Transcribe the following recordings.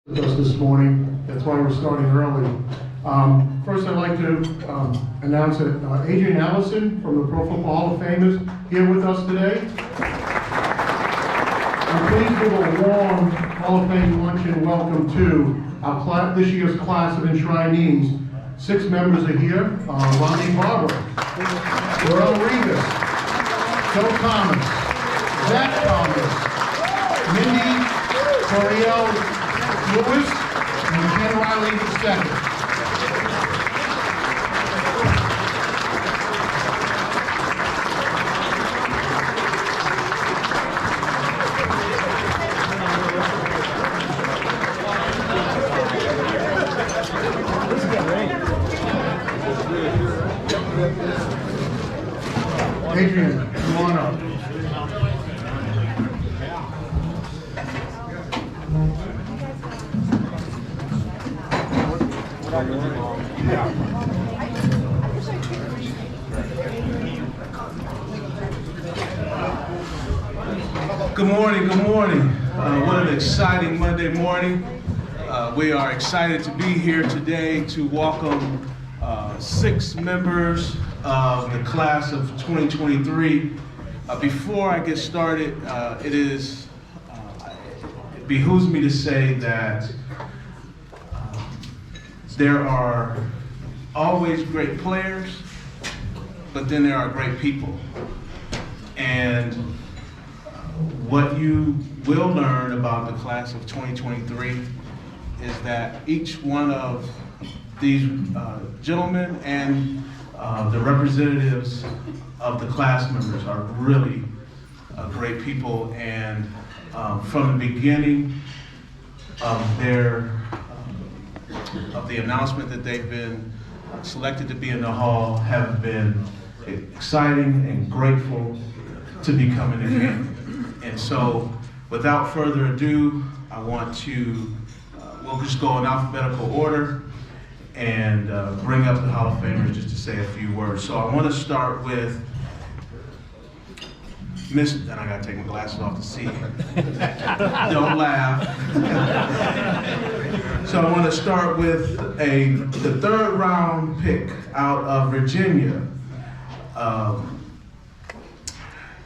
with us this morning. That's why we're starting early. First, I'd like to announce that Adrian Allison from the Pro Football Hall of Fame is here with us today. I'm pleased with a warm Hall of Fame luncheon welcome to our this year's class of enshrinees. 6 members are here. Ronnie Barber, Earl Regas, Joe Thomas, Zach Thomas, Mindy Coriel Lewis, and Ken Riley II. Adrian, come on up. Good morning, good morning. What an exciting Monday morning. We are excited to be here today to welcome 6 members of the class of 2023. Before I get started, it behooves me to say that there are always great players, but then there are great people. And what you will learn about the class of 2023 is that each one of these gentlemen and the representatives of the class members are really great people, and from the beginning of the announcement that they've been selected to be in the hall have been exciting and grateful to be coming in. And so, without further ado, I want to, we'll just go in alphabetical order and bring up the Hall of Famers just to say a few words. So I want to start with Miss, and I gotta take my glasses off to see. Don't laugh. So I want to start with the 3rd round pick out of Virginia.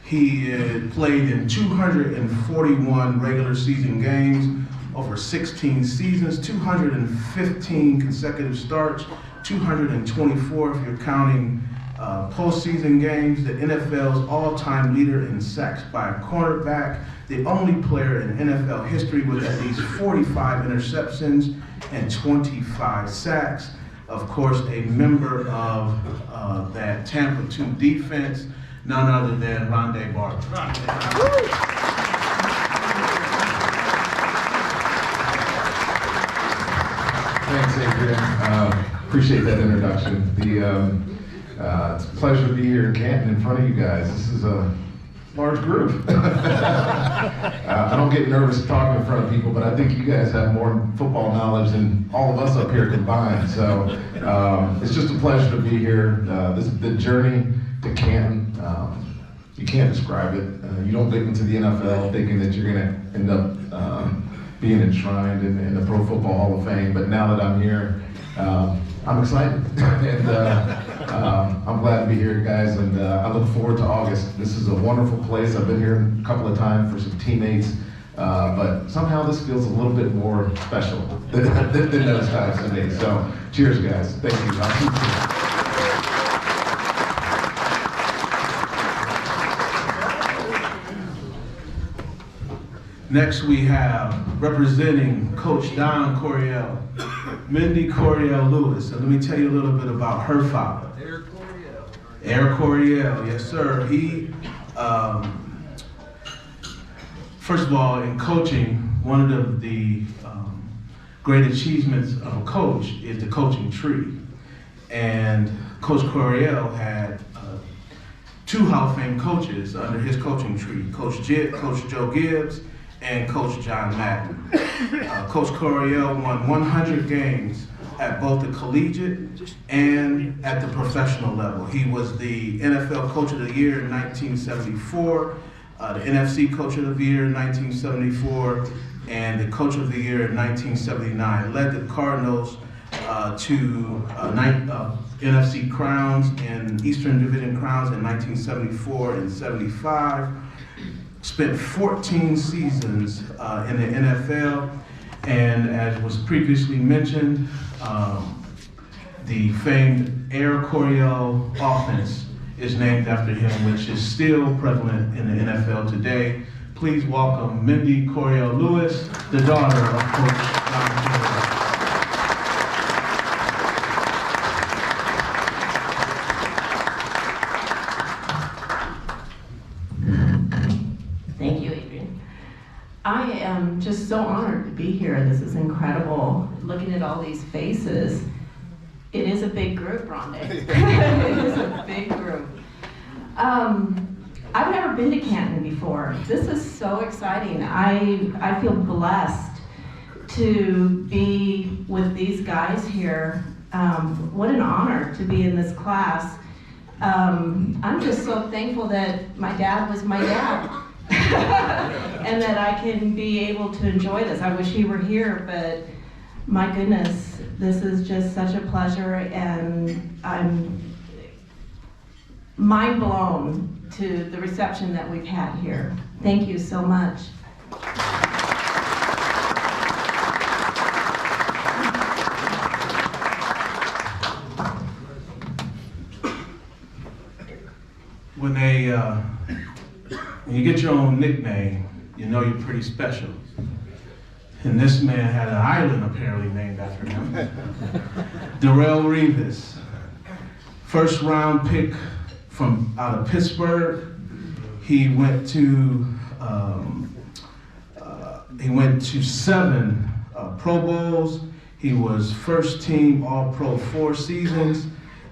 He had played in 241 regular season games over 16 seasons, 215 consecutive starts, 224 if you're counting postseason games, the NFL's all-time leader in sacks by a cornerback, the only player in NFL history with at least 45 interceptions and 25 sacks. Of course, a member of that Tampa 2 defense, none other than Ronde Barber. Thanks, Adrian. Appreciate that introduction. It's a pleasure to be here in Canton in front of you guys. This is a large group. I don't get nervous talking in front of people, but I think you guys have more football knowledge than all of us up here combined. So it's just a pleasure to be here. The journey to Canton, you can't describe it. You don't get into the NFL thinking that you're going to end up being enshrined in the Pro Football Hall of Fame, but now that I'm here, I'm excited, and I'm glad to be here, guys, and I look forward to August. This is a wonderful place. I've been here a couple of times for some teammates, but somehow this feels a little bit more special than those times to me. So, cheers, guys. Thank you. I'll keep you. Next we have, representing Coach Don Coriel, Mindy Coriel Lewis. And let me tell you a little bit about her father. Air Coriel, yes sir. He, first of all, in coaching, one of the great achievements of a coach is the coaching tree. And Coach Coriel had 2 Hall of Fame coaches under his coaching tree, Coach Joe Gibbs, and Coach John Madden. Coach Coriel won 100 games at both the collegiate and at the professional level. He was the NFL Coach of the Year in 1974, the NFC Coach of the Year in 1974, and the Coach of the Year in 1979. Led the Cardinals to NFC crowns and Eastern Division crowns in 1974 and 75. Spent 14 seasons in the NFL, and as was previously mentioned, the famed Air Coryell offense is named after him, which is still prevalent in the NFL today. Please welcome Mindy Coryell Lewis, the daughter of Coach Don. Thank you, Adrian. I am just so honored to be here. This is incredible. Looking at all these faces, it is a big group, Rhonda. It is a big group. I've never been to Canton before. This is so exciting. I feel blessed to be with these guys here. What an honor to be in this class. I'm just so thankful that my dad was my dad. And that I can be able to enjoy this. I wish he were here, but my goodness, this is just such a pleasure, and I'm mind blown to the reception that we've had here. Thank you so much. When you get your own nickname, you know you're pretty special. And this man had an island apparently named after him. Darrelle Revis, first round pick from out of Pittsburgh. He went to 7 Pro Bowls. He was first team All-Pro 4 seasons,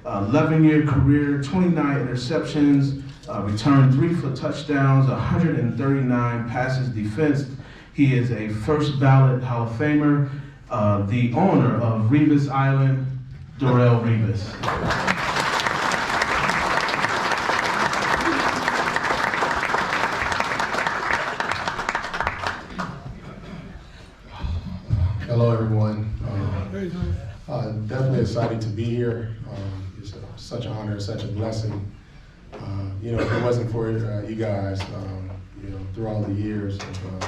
11-year career, 29 interceptions, returned 3 for touchdowns, 139 passes defensed. He is a first ballot Hall of Famer, the owner of Revis Island, Darrelle Revis. Hello, everyone. Definitely excited to be here. It's such an honor, such a blessing. If it wasn't for you guys, through all the years of,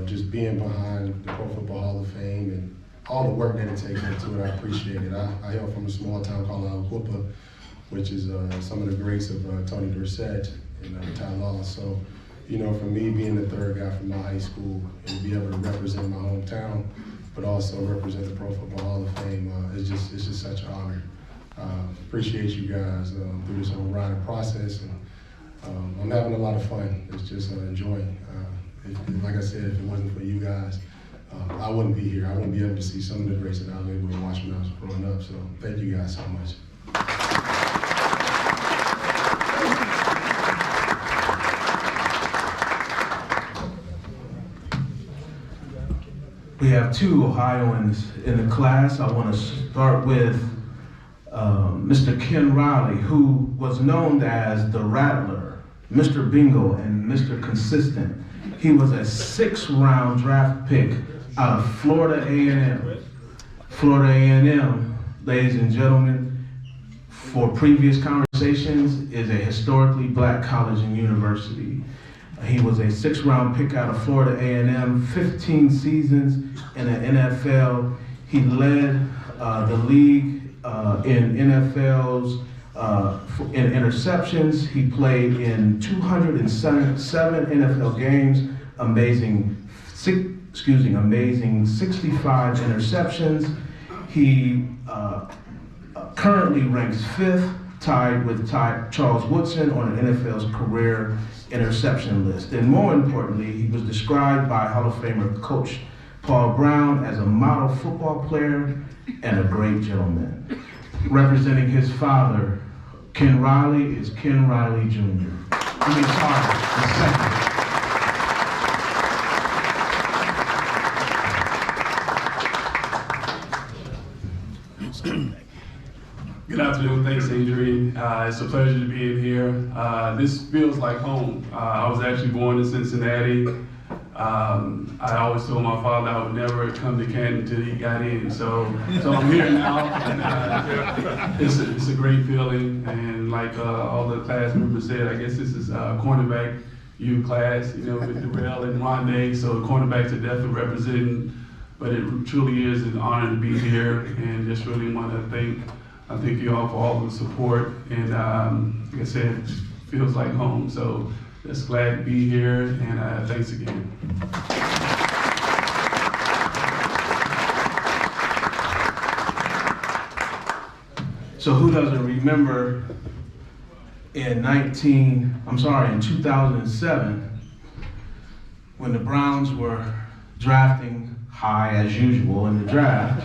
just being behind the Pro Football Hall of Fame and all the work that it takes into it, I appreciate it. I hail from a small town called Alaquippa, which is some of the greats of Tony Dorsett and Ty Law. So, for me being the third guy from my high school and be able to represent my hometown, but also represent the Pro Football Hall of Fame, it's just such an honor. Appreciate you guys through this whole ride process, and I'm having a lot of fun. It's just enjoying. Like I said, if it wasn't for you guys, I wouldn't be here. I wouldn't be able to see some of the greats that I was able to watch when I was growing up. So thank you guys so much. We have 2 Ohioans in the class. I want to start with Mr. Ken Riley, who was known as the Rattler, Mr. Bingo, and Mr. Consistent. He was a 6th-round draft pick out of Florida A&M. Florida A&M, ladies and gentlemen, for previous conversations, is a historically black college and university. He was a 6th-round pick out of Florida A&M, 15 seasons in the NFL. He led the league in NFL's in interceptions. He played in 207 NFL games, amazing 65 interceptions. He currently ranks 5th, tied with Charles Woodson on the NFL's career interception list. And more importantly, he was described by Hall of Famer Coach Paul Brown as a model football player and a great gentleman. Representing his father, Ken Riley, is Ken Riley Jr. Good afternoon, thanks Adrian. It's a pleasure to be in here. This feels like home. I was actually born in Cincinnati. I always told my father I would never come to Canton until he got in. So I'm here now, and it's a great feeling. And like all the class members said, I guess this is cornerback U class, you know, with Darrell and Rondé. So cornerbacks are definitely representing. But it truly is an honor to be here, and just really want to thank you all for all the support. And like I said, it feels like home. So just glad to be here, and thanks again. So who doesn't remember in 2007, when the Browns were drafting high as usual in the draft.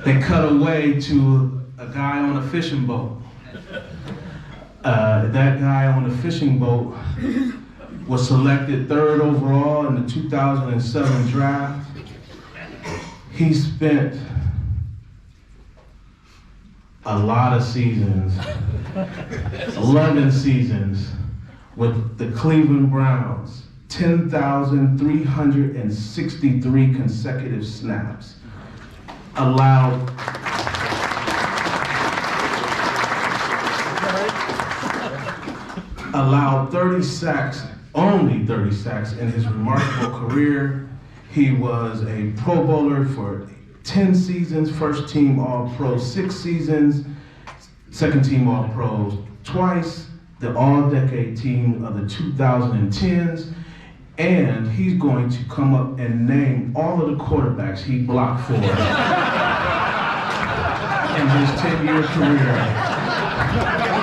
They cut away to a guy on a fishing boat. That guy on the fishing boat was selected 3rd overall in the 2007 draft. He spent a lot of seasons, 11 seasons, with the Cleveland Browns, 10,363 consecutive snaps, allowed 30 sacks, only 30 sacks in his remarkable career. He was a Pro Bowler for 10 seasons, first team All-Pro 6 seasons, second team All-Pro twice, the all-decade team of the 2010s, and he's going to come up and name all of the quarterbacks he blocked for in his 10-year career.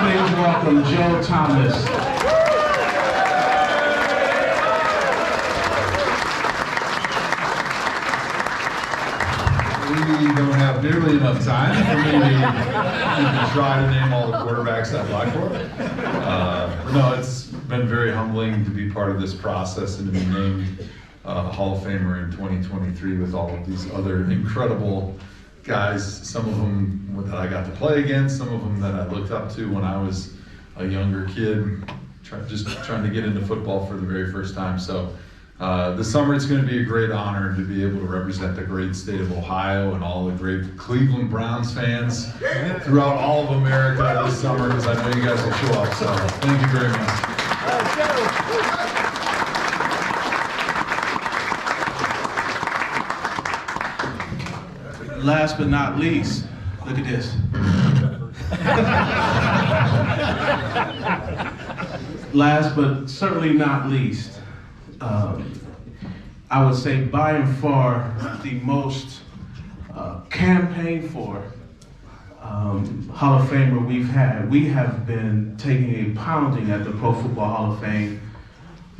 Please welcome Joe Thomas. We don't have nearly enough time for me to even try to name all the quarterbacks I blocked for. But no, it's been very humbling to be part of this process and to be named Hall of Famer in 2023 with all of these other incredible guys, some of them that I got to play against, some of them that I looked up to when I was a younger kid, just trying to get into football for the very first time. So this summer it's going to be a great honor to be able to represent the great state of Ohio and all the great Cleveland Browns fans throughout all of America this summer, because I know you guys will show up. So thank you very much. Last but not least, look at this. Last but certainly not least, I would say by and far the most campaigned for Hall of Famer we've had. We have been taking a pounding at the Pro Football Hall of Fame.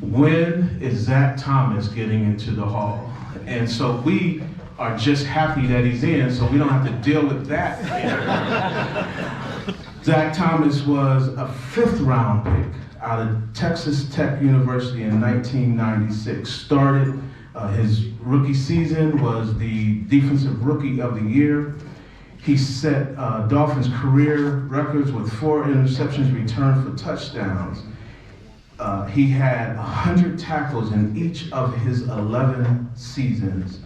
When is Zach Thomas getting into the Hall? And so we are just happy that he's in, so we don't have to deal with that. Zach Thomas was a 5th round pick out of Texas Tech University in 1996. Started his rookie season, was the Defensive Rookie of the Year. He set Dolphins career records with 4 interceptions returned for touchdowns. He had 100 tackles in each of his 11 seasons.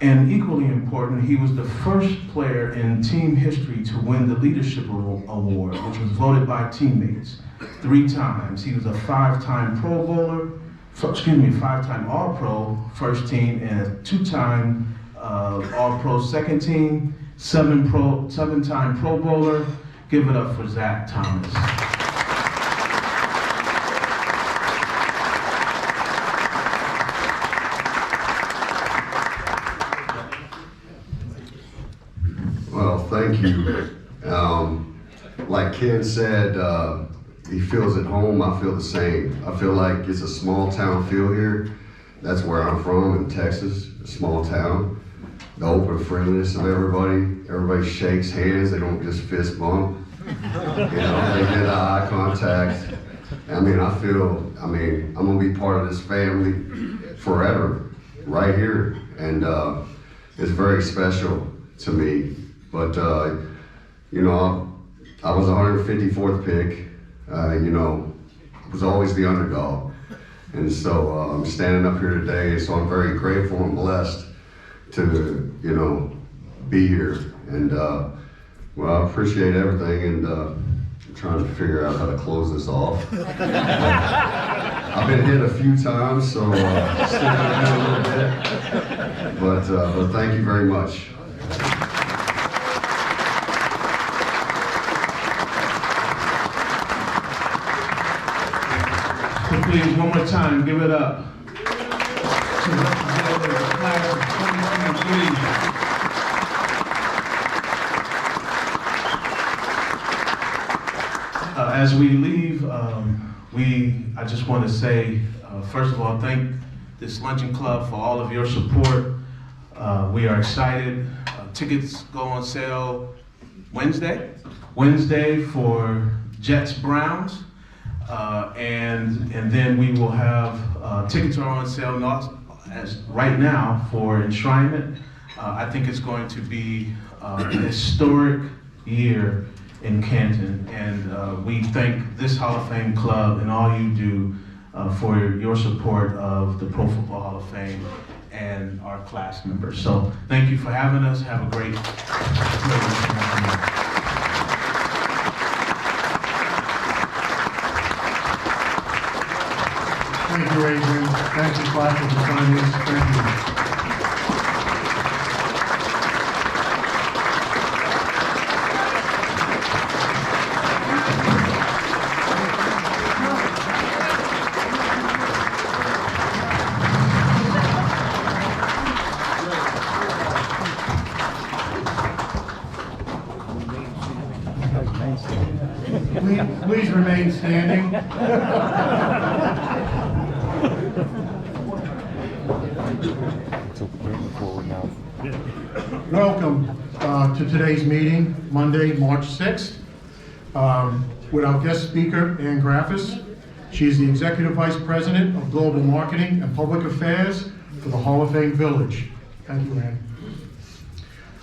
And equally important, he was the first player in team history to win the Leadership Award, which was voted by teammates 3 times. He was a 5-time Pro Bowler, 5-time All-Pro first team, and a 2-time All-Pro second team, 7-time Pro Bowler. Give it up for Zach Thomas. Well, thank you. Like Ken said, he feels at home. I feel the same. I feel like it's a small town feel here. That's where I'm from, in Texas, a small town. The open friendliness of everybody shakes hands. They don't just fist bump. You know, they get eye contact. I'm gonna be part of this family forever, right here. And it's very special to me. But, I was 154th pick. was always the underdog. And so I'm standing up here today, so I'm very grateful and blessed to, be here. And I appreciate everything, and I'm trying to figure out how to close this off. I've been hit a few times, so still a little bit. But thank you very much. Please, one more time, give it up to representatives of the class of 2023. As we leave, I just want to say, first of all, thank this Luncheon Club for all of your support. We are excited. Tickets go on sale Wednesday for Jets Browns. And then we will have tickets are on sale right now for enshrinement. I think it's going to be a historic year in Canton, and we thank this Hall of Fame club and all you do for your support of the Pro Football Hall of Fame and our class members. So thank you for having us. Have a great afternoon. Thank you, Adrian. Thank you, class, for signing this. Thank you. Please remain standing. Welcome to today's meeting, Monday, March 6th, with our guest speaker, Ann Graffis. She is the Executive Vice President of Global Marketing and Public Affairs for the Hall of Fame Village. Thank you, Ann.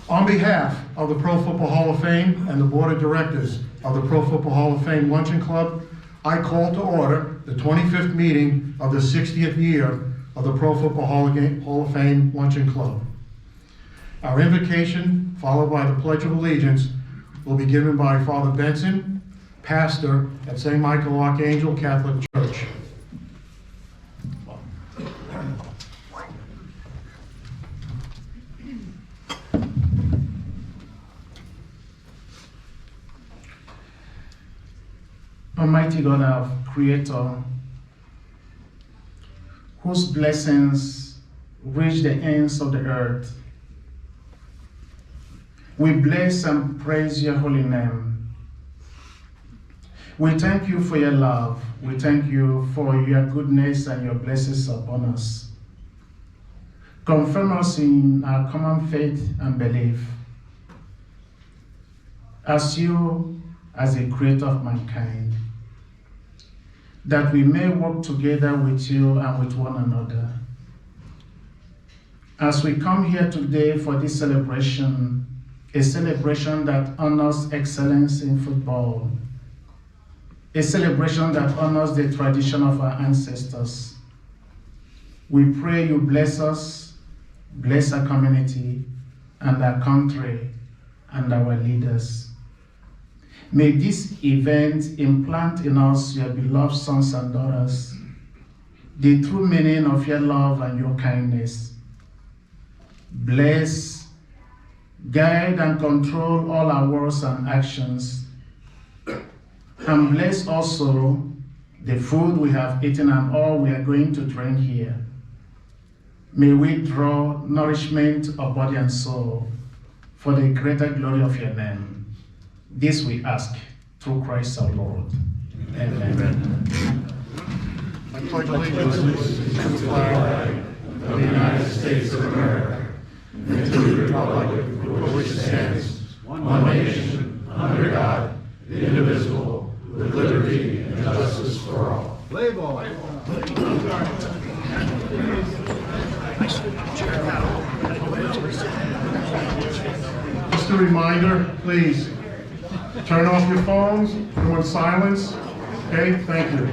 On behalf of the Pro Football Hall of Fame and the Board of Directors of the Pro Football Hall of Fame Luncheon Club, I call to order the 25th meeting of the 60th year of the Pro Football Hall of Fame Luncheon Club. Our invocation, followed by the Pledge of Allegiance, will be given by Father Benson, pastor at St. Michael Archangel Catholic Church. Almighty God, our Creator, whose blessings reach the ends of the earth, we bless and praise your holy name. We thank you for your love. We thank you for your goodness and your blessings upon us. Confirm us in our common faith and belief. As you, as a creator of mankind, that we may work together with you and with one another. As we come here today for this celebration, a celebration that honors excellence in football, a celebration that honors the tradition of our ancestors. We pray you bless us, bless our community and our country and our leaders. May this event implant in us, your beloved sons and daughters, the true meaning of your love and your kindness. Bless, guide, and control all our words and actions. And bless also the food we have eaten and all we are going to drink here. May we draw nourishment of body and soul for the greater glory of your name. This we ask through Christ our Lord. Amen. I pledge allegiance to the flag of the United States of America and to the republic for which it stands, one nation, under God, indivisible, with liberty and justice for all. Play ball. Just a reminder, please, turn off your phones, go in silence, Okay, thank you.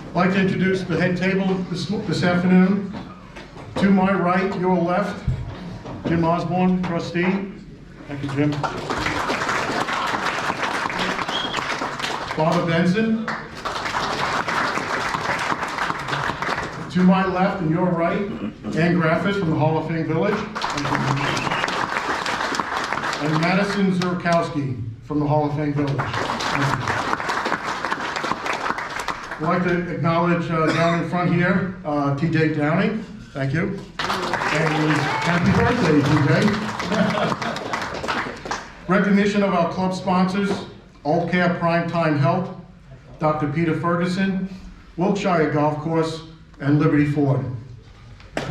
I'd like to introduce the head table this afternoon. To my right, your left, Jim Osborne, trustee. Thank you, Jim. Barbara Benson. To my left and your right, Ann Graffis from the Hall of Fame Village. And Madison Zurkowski from the Hall of Fame Village. I'd like to acknowledge down in front here, TJ Downing. Thank you. And happy birthday, TJ. Recognition of our club sponsors, Old Care Primetime Health, Dr. Peter Ferguson, Wiltshire Golf Course, and Liberty Ford. A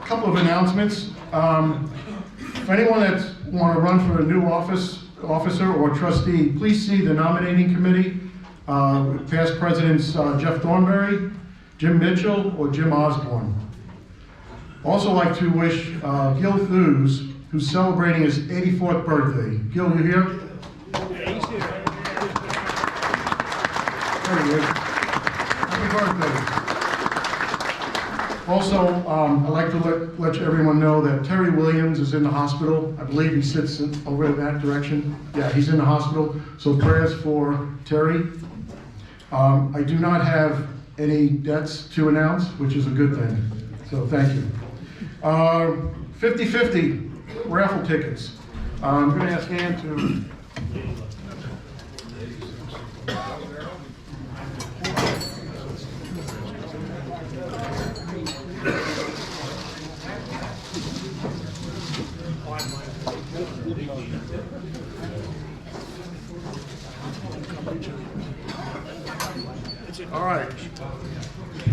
couple of announcements. For anyone that want to run for a new officer or trustee, please see the nominating committee. Past presidents Jeff Thornberry, Jim Mitchell, or Jim Osborne. Also like to wish Gil Thews, who's celebrating his 84th birthday. Gil, you here? Yeah, he's here. There he is. Happy birthday. Also, I'd like to let everyone know that Terry Williams is in the hospital. I believe he sits over in that direction. Yeah, he's in the hospital. So prayers for Terry. I do not have any debts to announce, which is a good thing. So thank you. 50-50 raffle tickets. I'm going to ask Ann to. All right.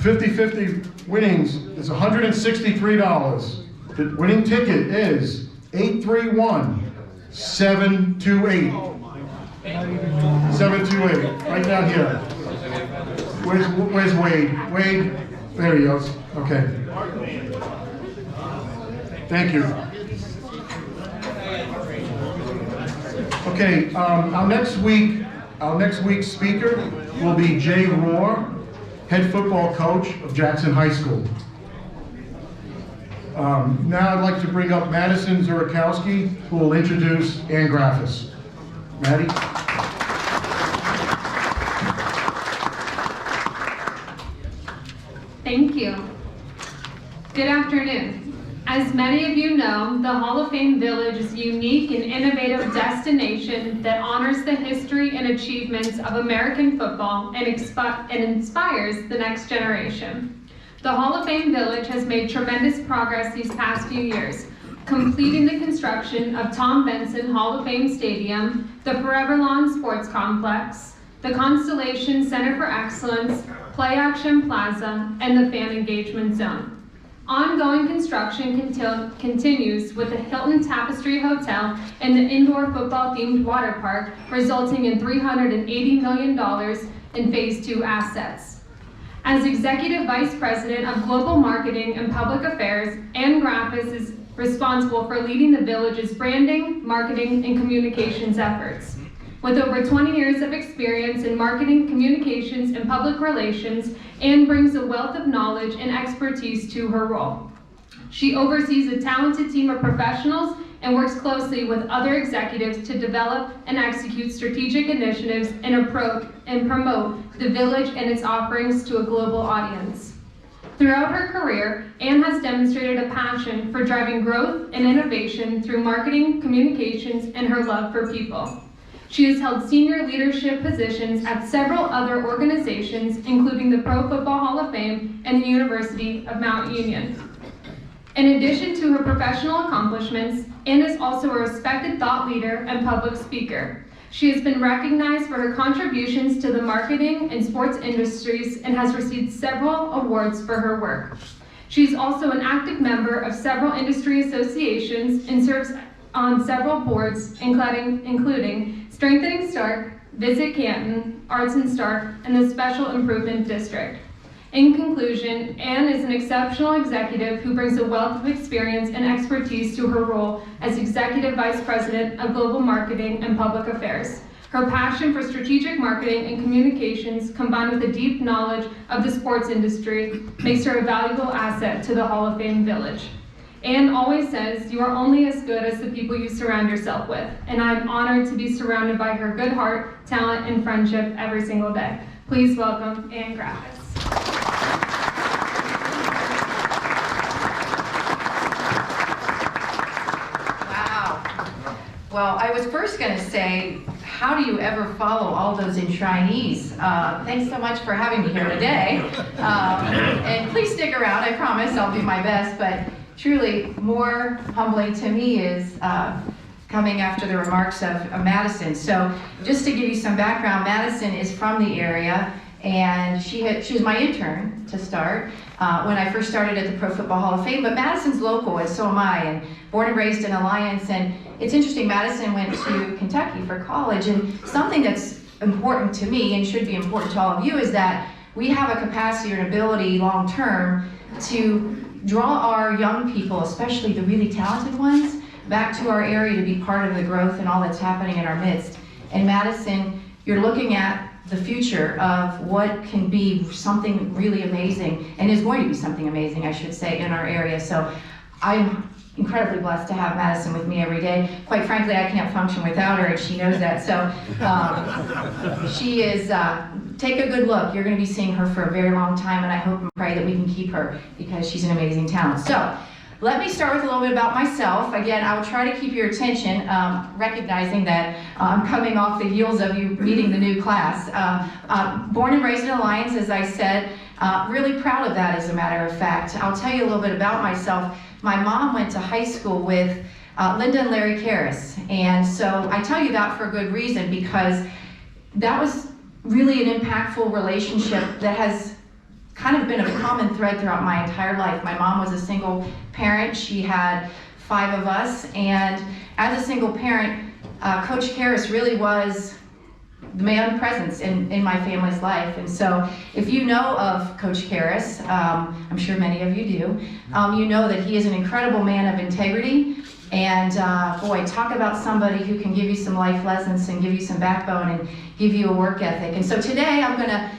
50-50 winnings is $163. The winning ticket is 831728. 728. Right down here. Where's Wade? Wade. There he goes. Okay. Thank you. Okay. Our next week's speaker will be Jay Rohr, head football coach of Jackson High School. Now I'd like to bring up Madison Zurkowski, who will introduce Ann Graffis. Maddie? Thank you. Good afternoon. As many of you know, the Hall of Fame Village is a unique and innovative destination that honors the history and achievements of American football and inspires the next generation. The Hall of Fame Village has made tremendous progress these past few years, completing the construction of Tom Benson Hall of Fame Stadium, the Forever Lawn Sports Complex, the Constellation Center for Excellence, Play Action Plaza, and the Fan Engagement Zone. Ongoing construction continues with the Hilton Tapestry Hotel and the indoor football-themed water park, resulting in $380 million in Phase 2 assets. As Executive Vice President of Global Marketing and Public Affairs, Ann Graffis is responsible for leading the village's branding, marketing, and communications efforts. With over 20 years of experience in marketing, communications, and public relations, Ann brings a wealth of knowledge and expertise to her role. She oversees a talented team of professionals and works closely with other executives to develop and execute strategic initiatives and promote the village and its offerings to a global audience. Throughout her career, Ann has demonstrated a passion for driving growth and innovation through marketing, communications, and her love for people. She has held senior leadership positions at several other organizations, including the Pro Football Hall of Fame and the University of Mount Union. In addition to her professional accomplishments, Ann is also a respected thought leader and public speaker. She has been recognized for her contributions to the marketing and sports industries and has received several awards for her work. She is also an active member of several industry associations and serves on several boards, including Strengthening Stark, Visit Canton, Arts and Stark, and the Special Improvement District. In conclusion, Anne is an exceptional executive who brings a wealth of experience and expertise to her role as Executive Vice President of Global Marketing and Public Affairs. Her passion for strategic marketing and communications, combined with a deep knowledge of the sports industry, makes her a valuable asset to the Hall of Fame Village. Anne always says, "You are only as good as the people you surround yourself with," and I'm honored to be surrounded by her good heart, talent, and friendship every single day. Please welcome Anne Graffis. Wow. Well, I was first going to say, how do you ever follow all those enshrinees? Thanks so much for having me here today. And please stick around, I promise I'll do my best, but truly more humbling to me is coming after the remarks of Madison. So just to give you some background, Madison is from the area, and she was my intern to start when I first started at the Pro Football Hall of Fame, but Madison's local, and so am I, and born and raised in Alliance. And it's interesting, Madison went to Kentucky for college, and something that's important to me and should be important to all of you is that we have a capacity or an ability long-term to draw our young people, especially the really talented ones, back to our area to be part of the growth and all that's happening in our midst. And Madison, you're looking at the future of what can be something really amazing, and is going to be something amazing, I should say, in our area. So I'm incredibly blessed to have Madison with me every day. Quite frankly, I can't function without her, and she knows that. So she is, take a good look. You're going to be seeing her for a very long time, and I hope and pray that we can keep her because she's an amazing talent. So let me start with a little bit about myself. Again, I will try to keep your attention, recognizing that I'm coming off the heels of you meeting the new class. Born and raised in Alliance, as I said, really proud of that, as a matter of fact. I'll tell you a little bit about myself. My mom went to high school with Linda and Larry Karras, and so I tell you that for a good reason, because that was really an impactful relationship that has kind of been a common thread throughout my entire life. My mom was a single parent. She had 5 of us, and as a single parent, Coach Karras really was the man presence in my family's life. And so if you know of Coach Karras, I'm sure many of you do, you know that he is an incredible man of integrity. And boy, talk about somebody who can give you some life lessons and give you some backbone and give you a work ethic. And so today I'm going to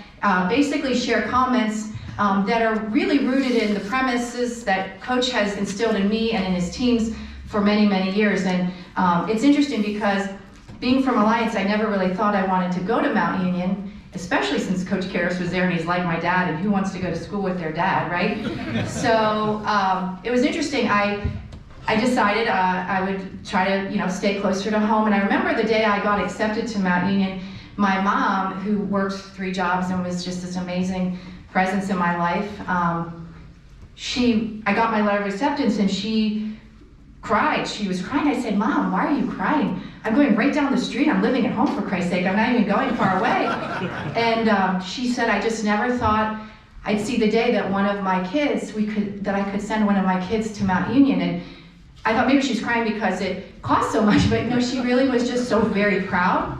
basically share comments that are really rooted in the premises that Coach has instilled in me and in his teams for many, many years. And it's interesting because being from Alliance, I never really thought I wanted to go to Mount Union, especially since Coach Karras was there and he's like my dad, and who wants to go to school with their dad, right? So it was interesting. I decided I would try to, stay closer to home. And I remember the day I got accepted to Mount Union, my mom, who worked 3 jobs and was just this amazing presence in my life, I got my letter of acceptance and she cried. She was crying. I said, "Mom, why are you crying? I'm going right down the street. I'm living at home, for Christ's sake. I'm not even going far away." And she said, "I just never thought I'd see the day that one of my kids, that I could send one of my kids to Mount Union." And I thought maybe she was crying because it cost so much, but no, she really was just so very proud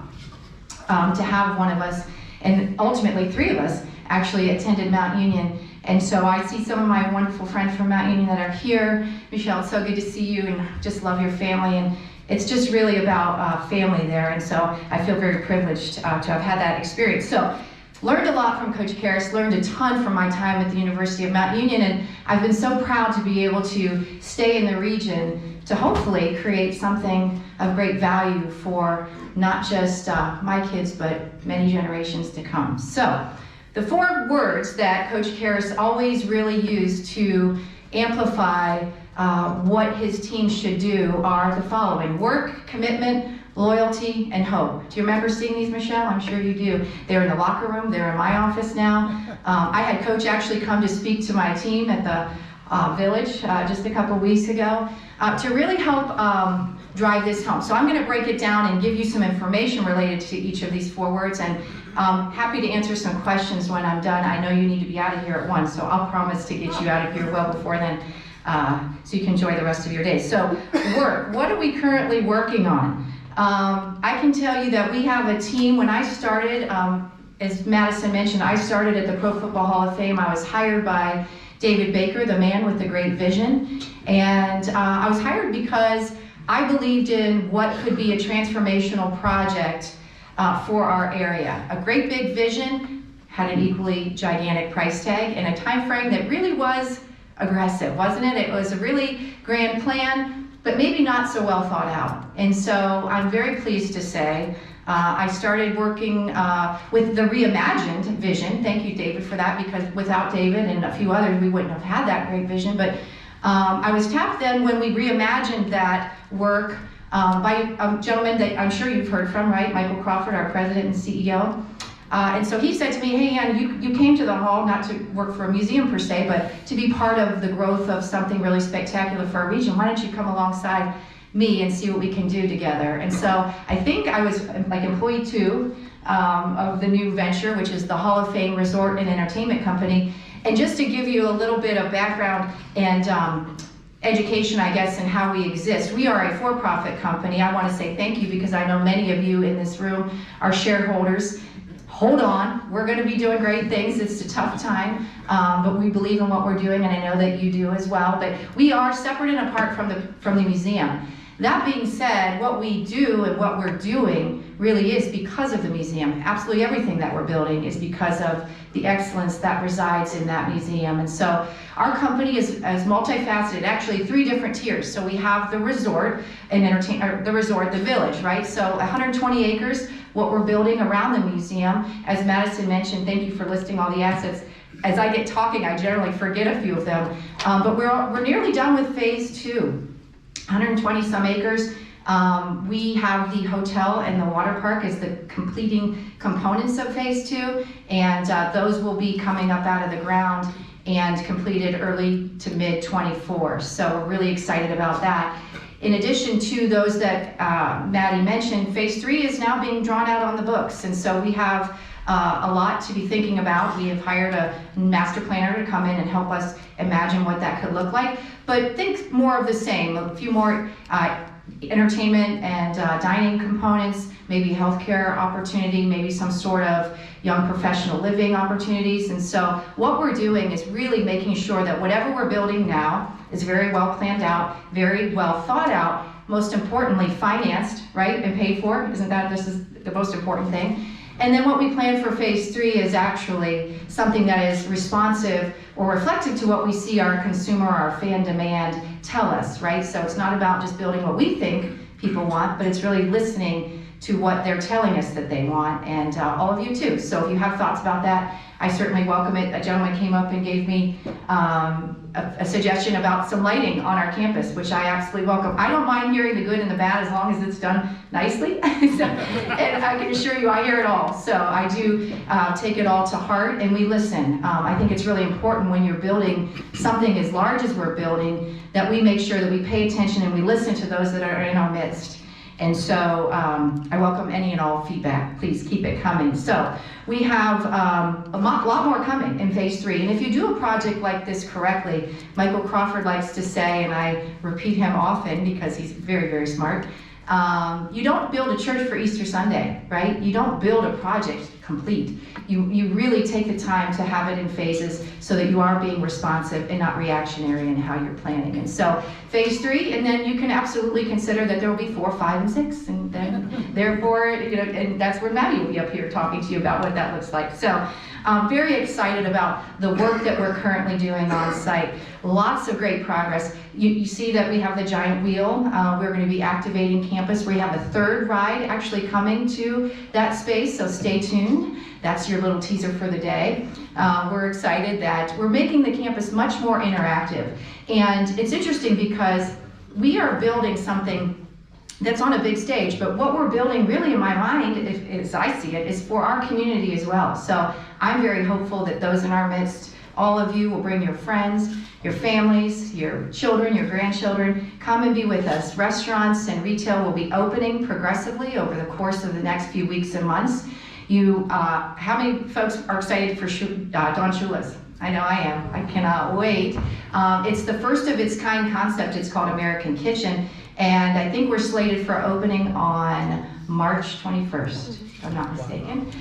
to have one of us, and ultimately 3 of us actually attended Mount Union. And so I see some of my wonderful friends from Mount Union that are here. Michelle, it's so good to see you, and just love your family. And it's just really about family there. And so I feel very privileged to have had that experience. So learned a lot from Coach Karras, learned a ton from my time at the University of Mount Union, and I've been so proud to be able to stay in the region to hopefully create something of great value for not just my kids, but many generations to come. So the 4 words that Coach Karras always really used to amplify what his team should do are the following: work, commitment, loyalty, and hope. Do you remember seeing these, Michelle? I'm sure you do. They're in the locker room. They're in my office now. I had Coach actually come to speak to my team at the Village just a couple weeks ago to really help drive this home. So I'm going to break it down and give you some information related to each of these 4 words, and happy to answer some questions when I'm done. I know you need to be out of here at 1, so I'll promise to get you out of here well before then, so you can enjoy the rest of your day. So work, what are we currently working on? I can tell you that we have a team. When I started, as Madison mentioned, I started at the Pro Football Hall of Fame. I was hired by David Baker, the man with the great vision. And I was hired because I believed in what could be a transformational project for our area. A great big vision, had an equally gigantic price tag, and a time frame that really was aggressive, wasn't it? It was a really grand plan, but maybe not so well thought out. And so I'm very pleased to say I started working with the reimagined vision. Thank you, David, for that, because without David and a few others, we wouldn't have had that great vision. But I was tapped then when we reimagined that work by a gentleman that I'm sure you've heard from, right? Michael Crawford, our president and CEO. And so he said to me, hey, Ann, you came to the hall not to work for a museum per se, but to be part of the growth of something really spectacular for our region. Why don't you come alongside me and see what we can do together? And so I think I was like employee 2 of the new venture, which is the Hall of Fame Resort and Entertainment Company. And just to give you a little bit of background and education, I guess, in how we exist. We are a for-profit company. I want to say thank you because I know many of you in this room are shareholders. Hold on, we're going to be doing great things. It's a tough time, but we believe in what we're doing, and I know that you do as well. But we are separate and apart from the museum. That being said, what we do and what we're doing really is because of the museum. Absolutely everything that we're building is because of the excellence that resides in that museum. And so our company is multifaceted, actually 3 different tiers. So we have the resort and the village, right? So 120 acres, what we're building around the museum. As Madison mentioned, thank you for listing all the assets. As I get talking, I generally forget a few of them. But we're nearly done with phase 2. 120 some acres. We have the hotel and the water park as the completing components of phase 2, and those will be coming up out of the ground and completed early to mid 24. So we're really excited about that. In addition to those that Maddie mentioned, phase 3 is now being drawn out on the books, and so we have a lot to be thinking about. We have hired a master planner to come in and help us imagine what that could look like. But think more of the same, a few more entertainment and dining components, maybe healthcare opportunity, maybe some sort of young professional living opportunities. And so what we're doing is really making sure that whatever we're building now is very well planned out, very well thought out, most importantly financed, right, and paid for. Isn't that this is the most important thing? And then what we plan for phase 3 is actually something that is responsive or reflective to what we see our consumer, our fan demand tell us, right? So it's not about just building what we think people want, but it's really listening to what they're telling us that they want, and all of you too. So if you have thoughts about that, I certainly welcome it. A gentleman came up and gave me a suggestion about some lighting on our campus, which I absolutely welcome. I don't mind hearing the good and the bad as long as it's done nicely. And I can assure you I hear it all. So I do take it all to heart, and we listen. I think it's really important when you're building something as large as we're building that we make sure that we pay attention and we listen to those that are in our midst. And so I welcome any and all feedback. Please keep it coming. So we have a lot more coming in phase 3. And if you do a project like this correctly, Michael Crawford likes to say, and I repeat him often because he's very, very smart, you don't build a church for Easter Sunday, right? You don't build a project complete. You really take the time to have it in phases so that you are being responsive and not reactionary in how you're planning. And so phase 3, and then you can absolutely consider that there will be 4, 5, and 6, and then therefore, and that's where Maddie will be up here talking to you about what that looks like. So I'm very excited about the work that we're currently doing on site. Lots of great progress. You see that we have the giant wheel. We're going to be activating campus. We have a 3rd ride actually coming to that space, so stay tuned. That's your little teaser for the day. We're excited that we're making the campus much more interactive. And it's interesting because we are building something that's on a big stage, but what we're building really in my mind, as I see it, is for our community as well. So I'm very hopeful that those in our midst, all of you will bring your friends, your families, your children, your grandchildren, come and be with us. Restaurants and retail will be opening progressively over the course of the next few weeks and months. How many folks are excited for Don Shula's? I know I am. I cannot wait. It's the first of its kind concept. It's called American Kitchen. And I think we're slated for opening on March 21st, if I'm not mistaken.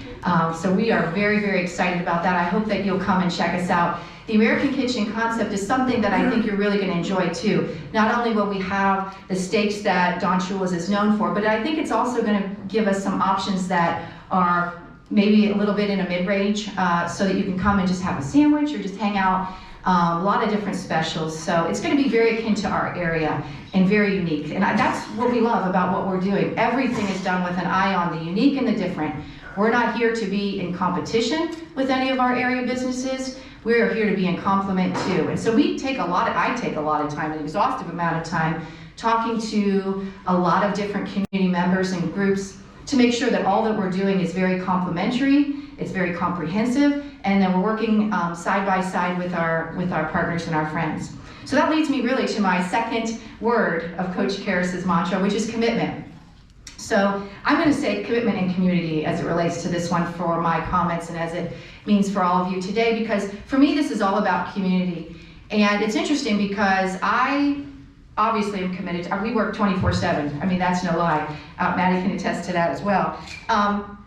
So we are very, very excited about that. I hope that you'll come and check us out. The American Kitchen concept is something that I think you're really going to enjoy too. Not only will we have the steaks that Don Shula's is known for, but I think it's also going to give us some options that are maybe a little bit in a mid-range, so that you can come and just have a sandwich or just hang out. A lot of different specials. So it's going to be very akin to our area and very unique. And that's what we love about what we're doing. Everything is done with an eye on the unique and the different. We're not here to be in competition with any of our area businesses. We're here to be in complement too. And so I take a lot of time, an exhaustive amount of time, talking to a lot of different community members and groups to make sure that all that we're doing is very complementary, it's very comprehensive, and then we're working side by side with our partners and our friends. So that leads me really to my second word of Coach Karras's mantra, which is commitment. So I'm going to say commitment and community as it relates to this one for my comments and as it means for all of you today, because for me this is all about community. And it's interesting because I obviously am committed. We work 24/7. I mean, that's no lie. Maddie can attest to that as well.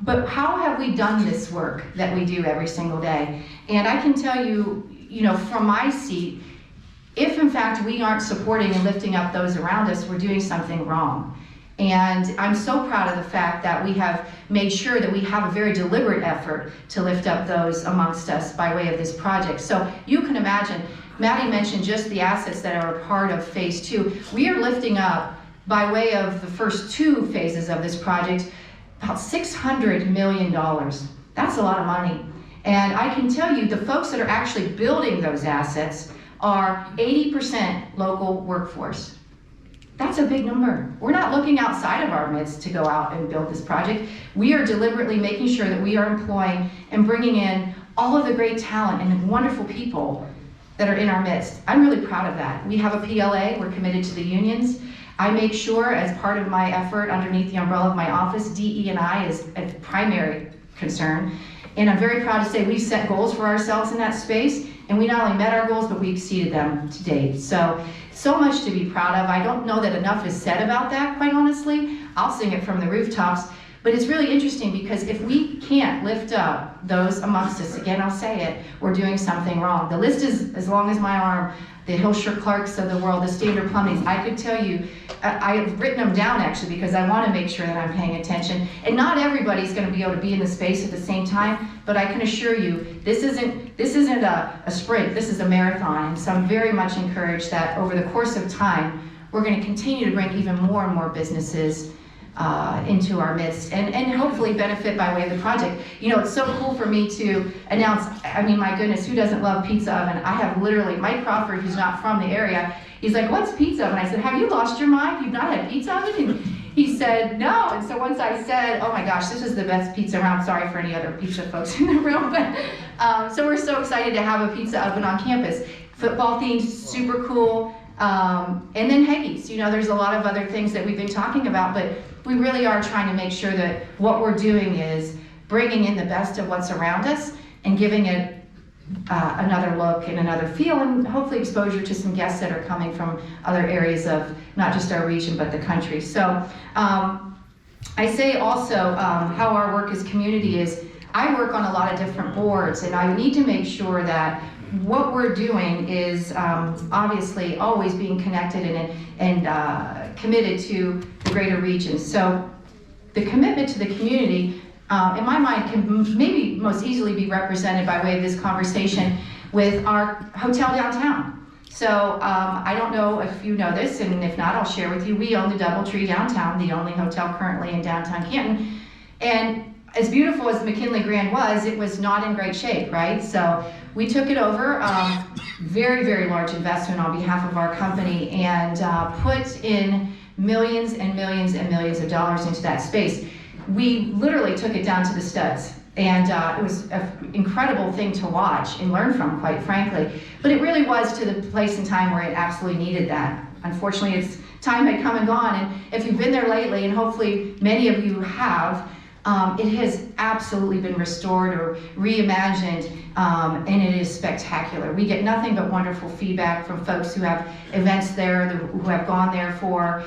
But how have we done this work that we do every single day? And I can tell you, from my seat, if in fact we aren't supporting and lifting up those around us, we're doing something wrong. And I'm so proud of the fact that we have made sure that we have a very deliberate effort to lift up those amongst us by way of this project. So you can imagine, Maddie mentioned just the assets that are a part of phase 2. We are lifting up, by way of the first 2 phases of this project, about $600 million. That's a lot of money. And I can tell you, the folks that are actually building those assets are 80% local workforce. That's a big number. We're not looking outside of our midst to go out and build this project. We are deliberately making sure that we are employing and bringing in all of the great talent and wonderful people that are in our midst. I'm really proud of that. We have a PLA, we're committed to the unions. I make sure, as part of my effort underneath the umbrella of my office, DE&I is a primary concern. And I'm very proud to say we've set goals for ourselves in that space, and we not only met our goals, but we exceeded them to date. So much to be proud of. I don't know that enough is said about that, quite honestly. I'll sing it from the rooftops. But it's really interesting because if we can't lift up those amongst us, again, I'll say it, we're doing something wrong. The list is as long as my arm. The Hilshire Clarks of the world, the Standard Plumbings. I could tell you, I have written them down actually because I want to make sure that I'm paying attention. And not everybody's going to be able to be in the space at the same time, but I can assure you, this isn't a sprint, this is a marathon. And so I'm very much encouraged that over the course of time, we're going to continue to bring even more and more businesses into our midst and hopefully benefit by way of the project. It's so cool for me to announce, I mean, my goodness, who doesn't love pizza oven? I have literally, Mike Crawford, who's not from the area, he's like, what's pizza oven? I said, have you lost your mind? You've not had pizza oven? And he said, no. And so once I said, oh my gosh, this is the best pizza around. Sorry for any other pizza folks in the room, but so we're so excited to have a pizza oven on campus. Football themed, super cool. And then Haggis, there's a lot of other things that we've been talking about, but we really are trying to make sure that what we're doing is bringing in the best of what's around us and giving it another look and another feel and hopefully exposure to some guests that are coming from other areas of not just our region but the country. So I say also how our work as community is, I work on a lot of different boards and I need to make sure that what we're doing is obviously always being connected and committed to the greater region. So the commitment to the community, in my mind, can maybe most easily be represented by way of this conversation with our hotel downtown. So I don't know if you know this, and if not, I'll share with you. We own the DoubleTree downtown, the only hotel currently in downtown Canton. And as beautiful as McKinley Grand was, it was not in great shape, right? So we took it over, very, very large investment on behalf of our company, and put in millions and millions and millions of dollars into that space. We literally took it down to the studs, and it was an incredible thing to watch and learn from, quite frankly. But it really was to the place and time where it absolutely needed that. Unfortunately, its time had come and gone, and if you've been there lately, and hopefully many of you have, it has absolutely been restored or reimagined, and it is spectacular. We get nothing but wonderful feedback from folks who have events there, who have gone there for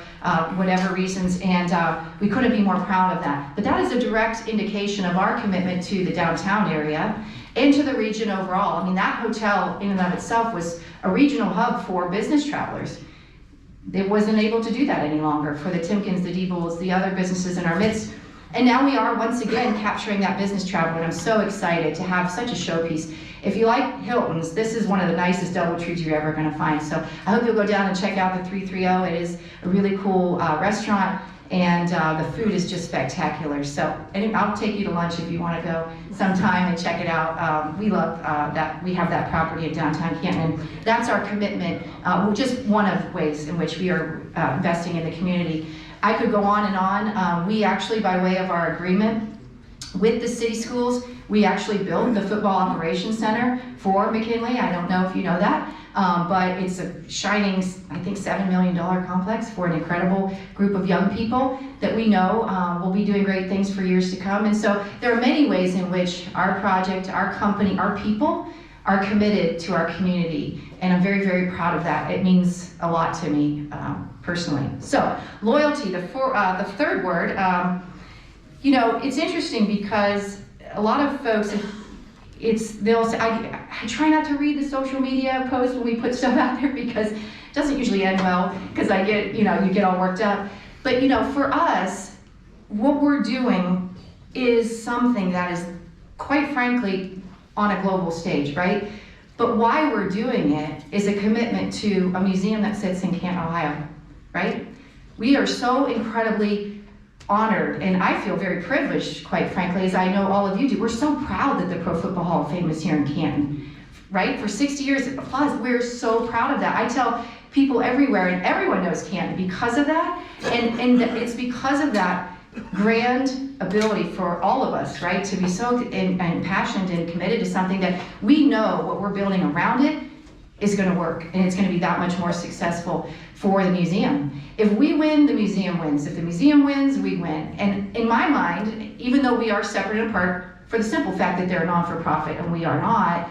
whatever reasons, and we couldn't be more proud of that. But that is a direct indication of our commitment to the downtown area and to the region overall. I mean, that hotel in and of itself was a regional hub for business travelers. It wasn't able to do that any longer for the Timkins, the Diebels, the other businesses in our midst. And now we are once again capturing that business travel, and I'm so excited to have such a showpiece. If you like Hilton's, this is one of the nicest DoubleTrees you're ever gonna find. So I hope you'll go down and check out the 330. It is a really cool restaurant, and the food is just spectacular. So I'll take you to lunch if you wanna go sometime and check it out. We love that we have that property in downtown Canton. That's our commitment, just one of ways in which we are investing in the community. I could go on and on. We actually, by way of our agreement with the city schools, we actually built the football operations center for McKinley. I don't know if you know that, but it's a shining, I think, $7 million complex for an incredible group of young people that we know will be doing great things for years to come. And so there are many ways in which our project, our company, our people are committed to our community. And I'm very, very proud of that. It means a lot to me personally. So loyalty, the third word, you know, it's interesting because a lot of folks, they'll say, I try not to read the social media posts when we put stuff out there because it doesn't usually end well, because I get, you get all worked up. But for us, what we're doing is something that is, quite frankly, on a global stage, right? But why we're doing it is a commitment to a museum that sits in Canton, Ohio, right? We are so incredibly honored, and I feel very privileged, quite frankly, as I know all of you do. We're so proud that the Pro Football Hall of Fame is here in Canton, right? For 60 years plus, we're so proud of that. I tell people everywhere, and everyone knows Canton because of that, and it's because of that grand ability for all of us, right, to be so and passionate and committed to something that we know what we're building around it is going to work, and it's going to be that much more successful for the museum. If we win, the museum wins. If the museum wins, we win. And in my mind, even though we are separate and apart, for the simple fact that they're a non-for-profit and we are not,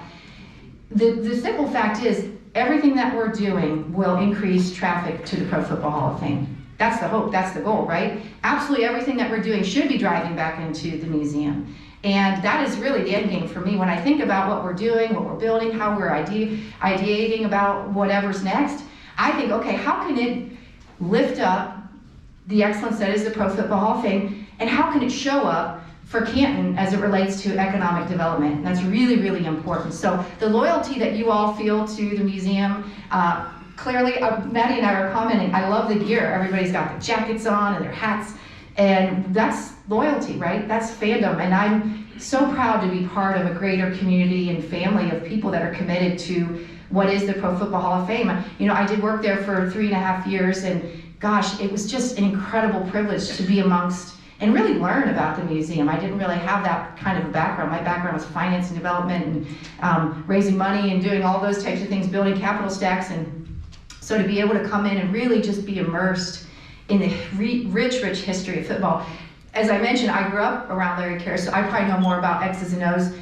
the simple fact is everything that we're doing will increase traffic to the Pro Football Hall of Fame. That's the hope, that's the goal, right? Absolutely everything that we're doing should be driving back into the museum. And that is really the end game for me. When I think about what we're doing, what we're building, how we're ideating about whatever's next, I think, okay, how can it lift up the excellence that is the Pro Football Hall of Fame, and how can it show up for Canton as it relates to economic development? And that's really, really important. So the loyalty that you all feel to the museum, clearly, Maddie and I were commenting, I love the gear. Everybody's got the jackets on and their hats, and that's loyalty, right? That's fandom, and I'm so proud to be part of a greater community and family of people that are committed to what is the Pro Football Hall of Fame. I did work there for 3.5 years, and gosh, it was just an incredible privilege to be amongst and really learn about the museum. I didn't really have that kind of a background. My background was finance and development and raising money and doing all those types of things, building capital stacks, and so to be able to come in and really just be immersed in the rich history of football. As I mentioned, I grew up around Larry Kerr, so I probably know more about X's and O's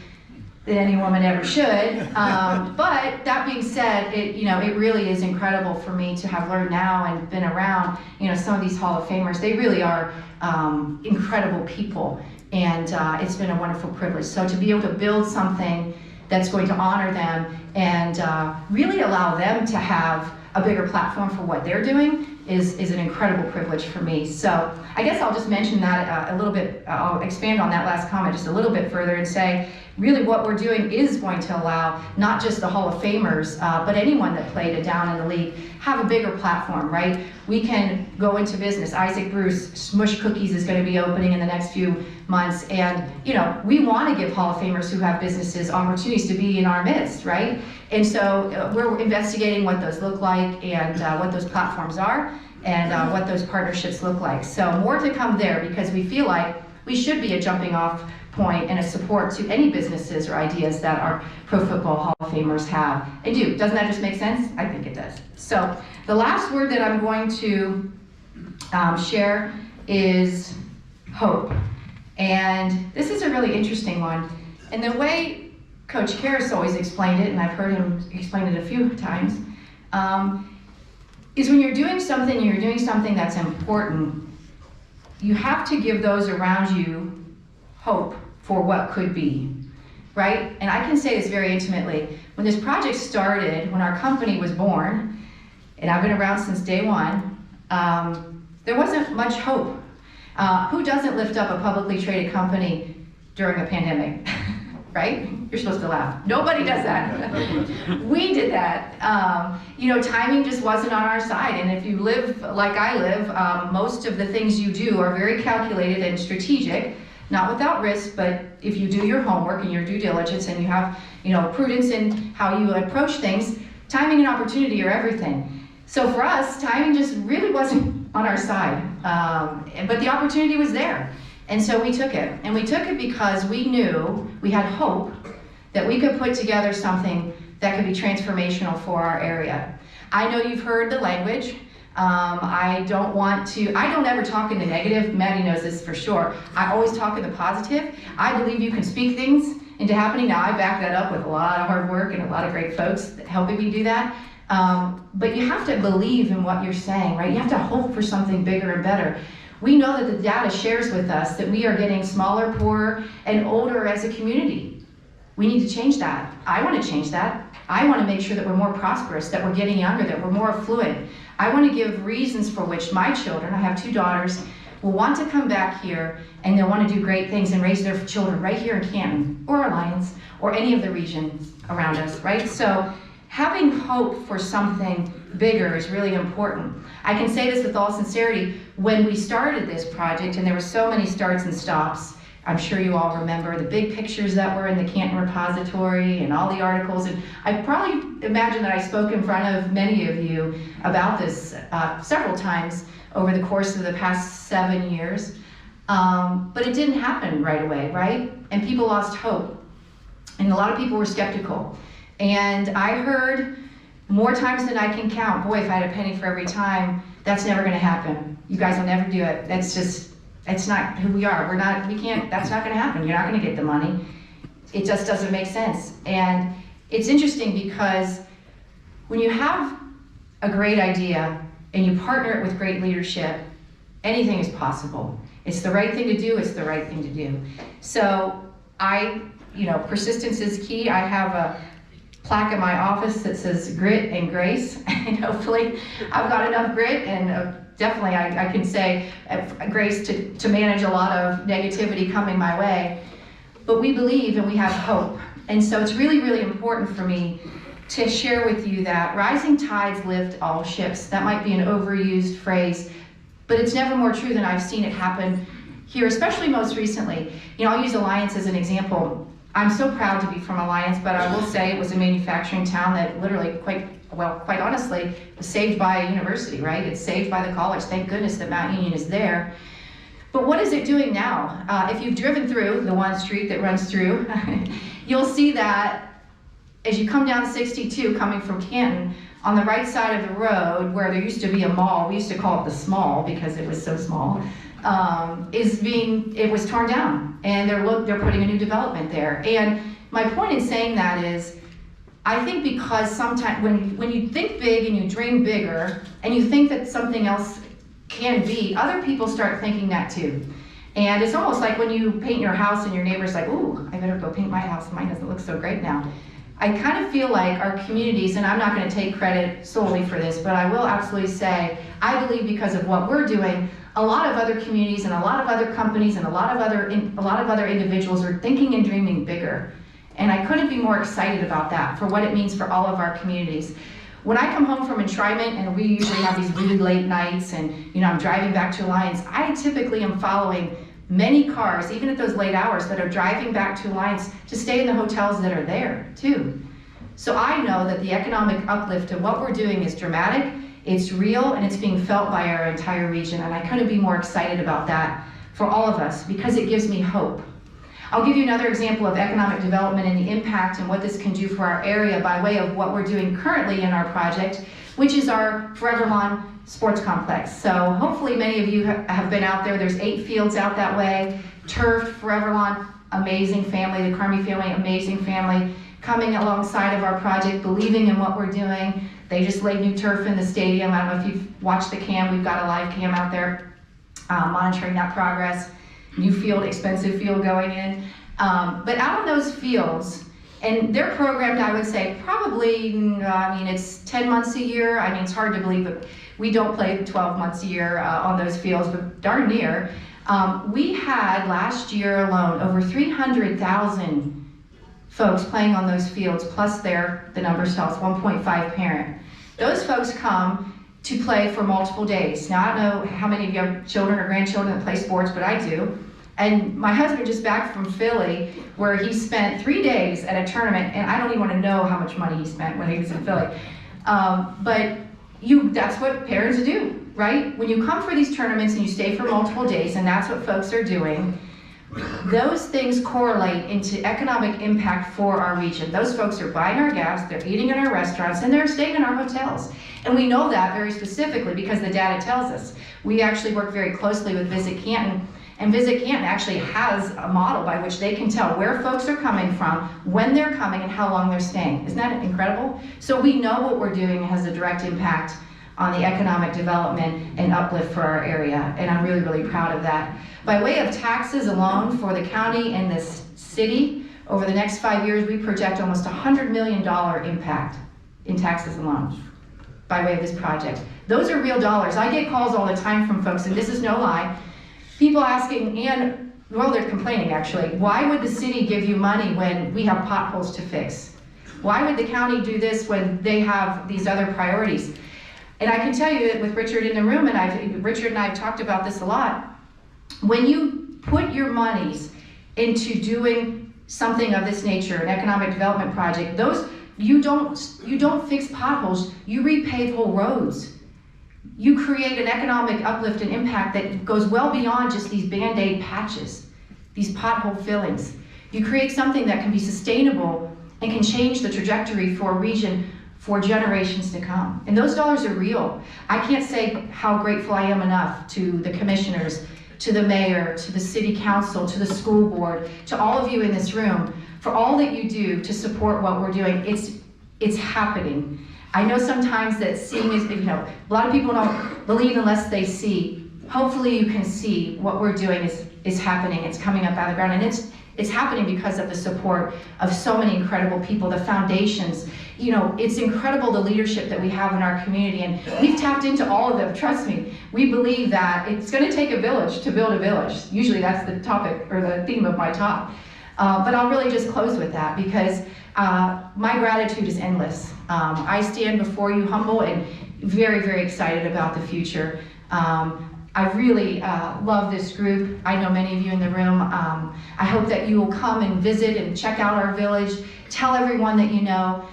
than any woman ever should. But that being said, it really is incredible for me to have learned now and been around, some of these Hall of Famers. They really are incredible people, and it's been a wonderful privilege. So to be able to build something that's going to honor them and really allow them to have a bigger platform for what they're doing is an incredible privilege for me. So I guess I'll just mention that a little bit. I'll expand on that last comment just a little bit further and say, really what we're doing is going to allow not just the Hall of Famers, but anyone that played down in the league have a bigger platform, right? We can go into business. Isaac Bruce, Smush Cookies is going to be opening in the next few months, and we want to give Hall of Famers who have businesses opportunities to be in our midst, right? And so we're investigating what those look like and what those platforms are and what those partnerships look like. So more to come there, because we feel like we should be a jumping off point and a support to any businesses or ideas that our Pro Football Hall of Famers have and do. Doesn't that just make sense? I think it does. So the last word that I'm going to share is hope. And this is a really interesting one. And the way Coach Karras always explained it, and I've heard him explain it a few times, is when you're doing something that's important, you have to give those around you hope for what could be, right? And I can say this very intimately. When this project started, when our company was born, and I've been around since day one, there wasn't much hope. Who doesn't lift up a publicly traded company during a pandemic, right? You're supposed to laugh. Nobody does that. We did that. Timing just wasn't on our side. And if you live like I live, most of the things you do are very calculated and strategic, not without risk, but if you do your homework and your due diligence and you have, prudence in how you approach things, timing and opportunity are everything. So for us, timing just really wasn't on our side, but the opportunity was there. And so we took it. And we took it because we knew, we had hope that we could put together something that could be transformational for our area. I know you've heard the language. I don't ever talk in the negative. Maddie knows this for sure. I always talk in the positive. I believe you can speak things into happening. Now I back that up with a lot of hard work and a lot of great folks helping me do that. But you have to believe in what you're saying, right? You have to hope for something bigger and better. We know that the data shares with us that we are getting smaller, poorer, and older as a community. We need to change that. I want to change that. I want to make sure that we're more prosperous, that we're getting younger, that we're more affluent. I want to give reasons for which my children, I have 2 daughters, will want to come back here and they'll want to do great things and raise their children right here in Canton or Alliance or any of the regions around us, right? So having hope for something bigger is really important. I can say this with all sincerity, when we started this project, and there were so many starts and stops, I'm sure you all remember the big pictures that were in the Canton repository and all the articles, and I probably imagine that I spoke in front of many of you about this several times over the course of the past 7 years, but it didn't happen right away, right? And people lost hope, and a lot of people were skeptical. And I heard more times than I can count, boy, if I had a penny for every time, that's never gonna happen. You guys will never do it. It's not who we are. That's not gonna happen. You're not gonna get the money. It just doesn't make sense. And it's interesting because when you have a great idea and you partner it with great leadership, anything is possible. It's the right thing to do, it's the right thing to do. So persistence is key. I have a plaque in my office that says grit and grace, and hopefully I've got enough grit and definitely I can say grace to manage a lot of negativity coming my way. But we believe and we have hope. And so it's really, really important for me to share with you that rising tides lift all ships. That might be an overused phrase, but it's never more true than I've seen it happen here, especially most recently. I'll use Alliance as an example. I'm so proud to be from Alliance, but I will say it was a manufacturing town that literally, quite honestly, was saved by a university, right? It's saved by the college. Thank goodness that Mount Union is there. But what is it doing now? If you've driven through the one street that runs through, you'll see that as you come down 62 coming from Canton, on the right side of the road where there used to be a mall, we used to call it the Small because it was so small, it was torn down, and they're putting a new development there. And my point in saying that is, I think because sometimes when you think big and you dream bigger, and you think that something else can be, other people start thinking that too. And it's almost like when you paint your house and your neighbor's like, ooh, I better go paint my house, mine doesn't look so great now. I kind of feel like our communities, and I'm not going to take credit solely for this, but I will absolutely say, I believe because of what we're doing, a lot of other communities and a lot of other companies and a lot of other individuals are thinking and dreaming bigger. And I couldn't be more excited about that for what it means for all of our communities. When I come home from enshrinement, and we usually have these really late nights, and I'm driving back to Alliance, I typically am following many cars, even at those late hours, that are driving back to Alliance to stay in the hotels that are there too. So I know that the economic uplift of what we're doing is dramatic, it's real, and it's being felt by our entire region, and I couldn't be more excited about that for all of us because it gives me hope. I'll give you another example of economic development and the impact and what this can do for our area by way of what we're doing currently in our project, which is our Forever Lawn Sports Complex. So hopefully many of you have been out there. There's 8 fields out that way, Turf, Forever Lawn, amazing family. The Carmi family, amazing family, coming alongside of our project, believing in what we're doing. They just laid new turf in the stadium. I don't know if you've watched the cam. We've got a live cam out there monitoring that progress. New field, expensive field going in. But out on those fields, and they're programmed, I would say, probably, it's 10 months a year. It's hard to believe, but we don't play 12 months a year on those fields, but darn near. We had last year alone over 300,000 folks playing on those fields, plus the numbers tell us 1.5 parent. Those folks come to play for multiple days. Now, I don't know how many of you have children or grandchildren that play sports, but I do. And my husband just back from Philly, where he spent 3 days at a tournament, and I don't even want to know how much money he spent when he was in Philly. That's what parents do, right? When you come for these tournaments and you stay for multiple days, and that's what folks are doing, those things correlate into economic impact for our region. Those folks are buying our gas, they're eating in our restaurants, and they're staying in our hotels. And we know that very specifically because the data tells us. We actually work very closely with Visit Canton, and Visit Canton actually has a model by which they can tell where folks are coming from, when they're coming, and how long they're staying. Isn't that incredible? So we know what we're doing has a direct impact on the economic development and uplift for our area, and I'm really, really proud of that. By way of taxes alone for the county and this city, over the next 5 years, we project almost $100 million impact in taxes alone by way of this project. Those are real dollars. I get calls all the time from folks, and this is no lie, people asking, they're complaining actually, why would the city give you money when we have potholes to fix? Why would the county do this when they have these other priorities? And I can tell you that with Richard in the room, and Richard and I have talked about this a lot, when you put your monies into doing something of this nature, an economic development project, you don't fix potholes, you repave whole roads. You create an economic uplift and impact that goes well beyond just these Band-Aid patches, these pothole fillings. You create something that can be sustainable and can change the trajectory for a region for generations to come. And those dollars are real. I can't say how grateful I am enough to the commissioners, to the mayor, to the city council, to the school board, to all of you in this room, for all that you do to support what we're doing. It's happening. I know sometimes that seeing is, a lot of people don't believe unless they see. Hopefully you can see what we're doing is happening. It's coming up out of the ground, and it's happening because of the support of so many incredible people, the foundations. It's incredible the leadership that we have in our community, and we've tapped into all of them, trust me. We believe that it's gonna take a village to build a village. Usually that's the topic or the theme of my talk. But I'll really just close with that because my gratitude is endless. I stand before you humble and very, very excited about the future. I really love this group. I know many of you in the room. I hope that you will come and visit and check out our village. Tell everyone that you know.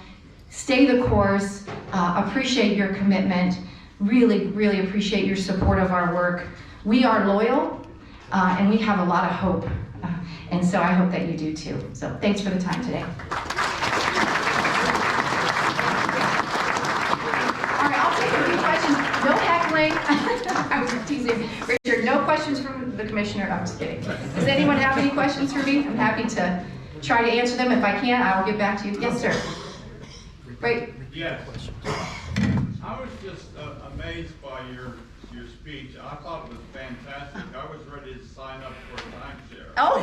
Stay the course. Appreciate your commitment. Really, really appreciate your support of our work. We are loyal and we have a lot of hope. And so I hope that you do too. So thanks for the time today. All right, I'll take a few questions. No heckling. I was teasing. Richard, no questions from the commissioner. I'm just kidding. Does anyone have any questions for me? I'm happy to try to answer them. If I can't, I will get back to you. Yes, sir. Right. Yes. I was just amazed by your speech. I thought it was fantastic. I was ready to sign up for a timeshare. Oh.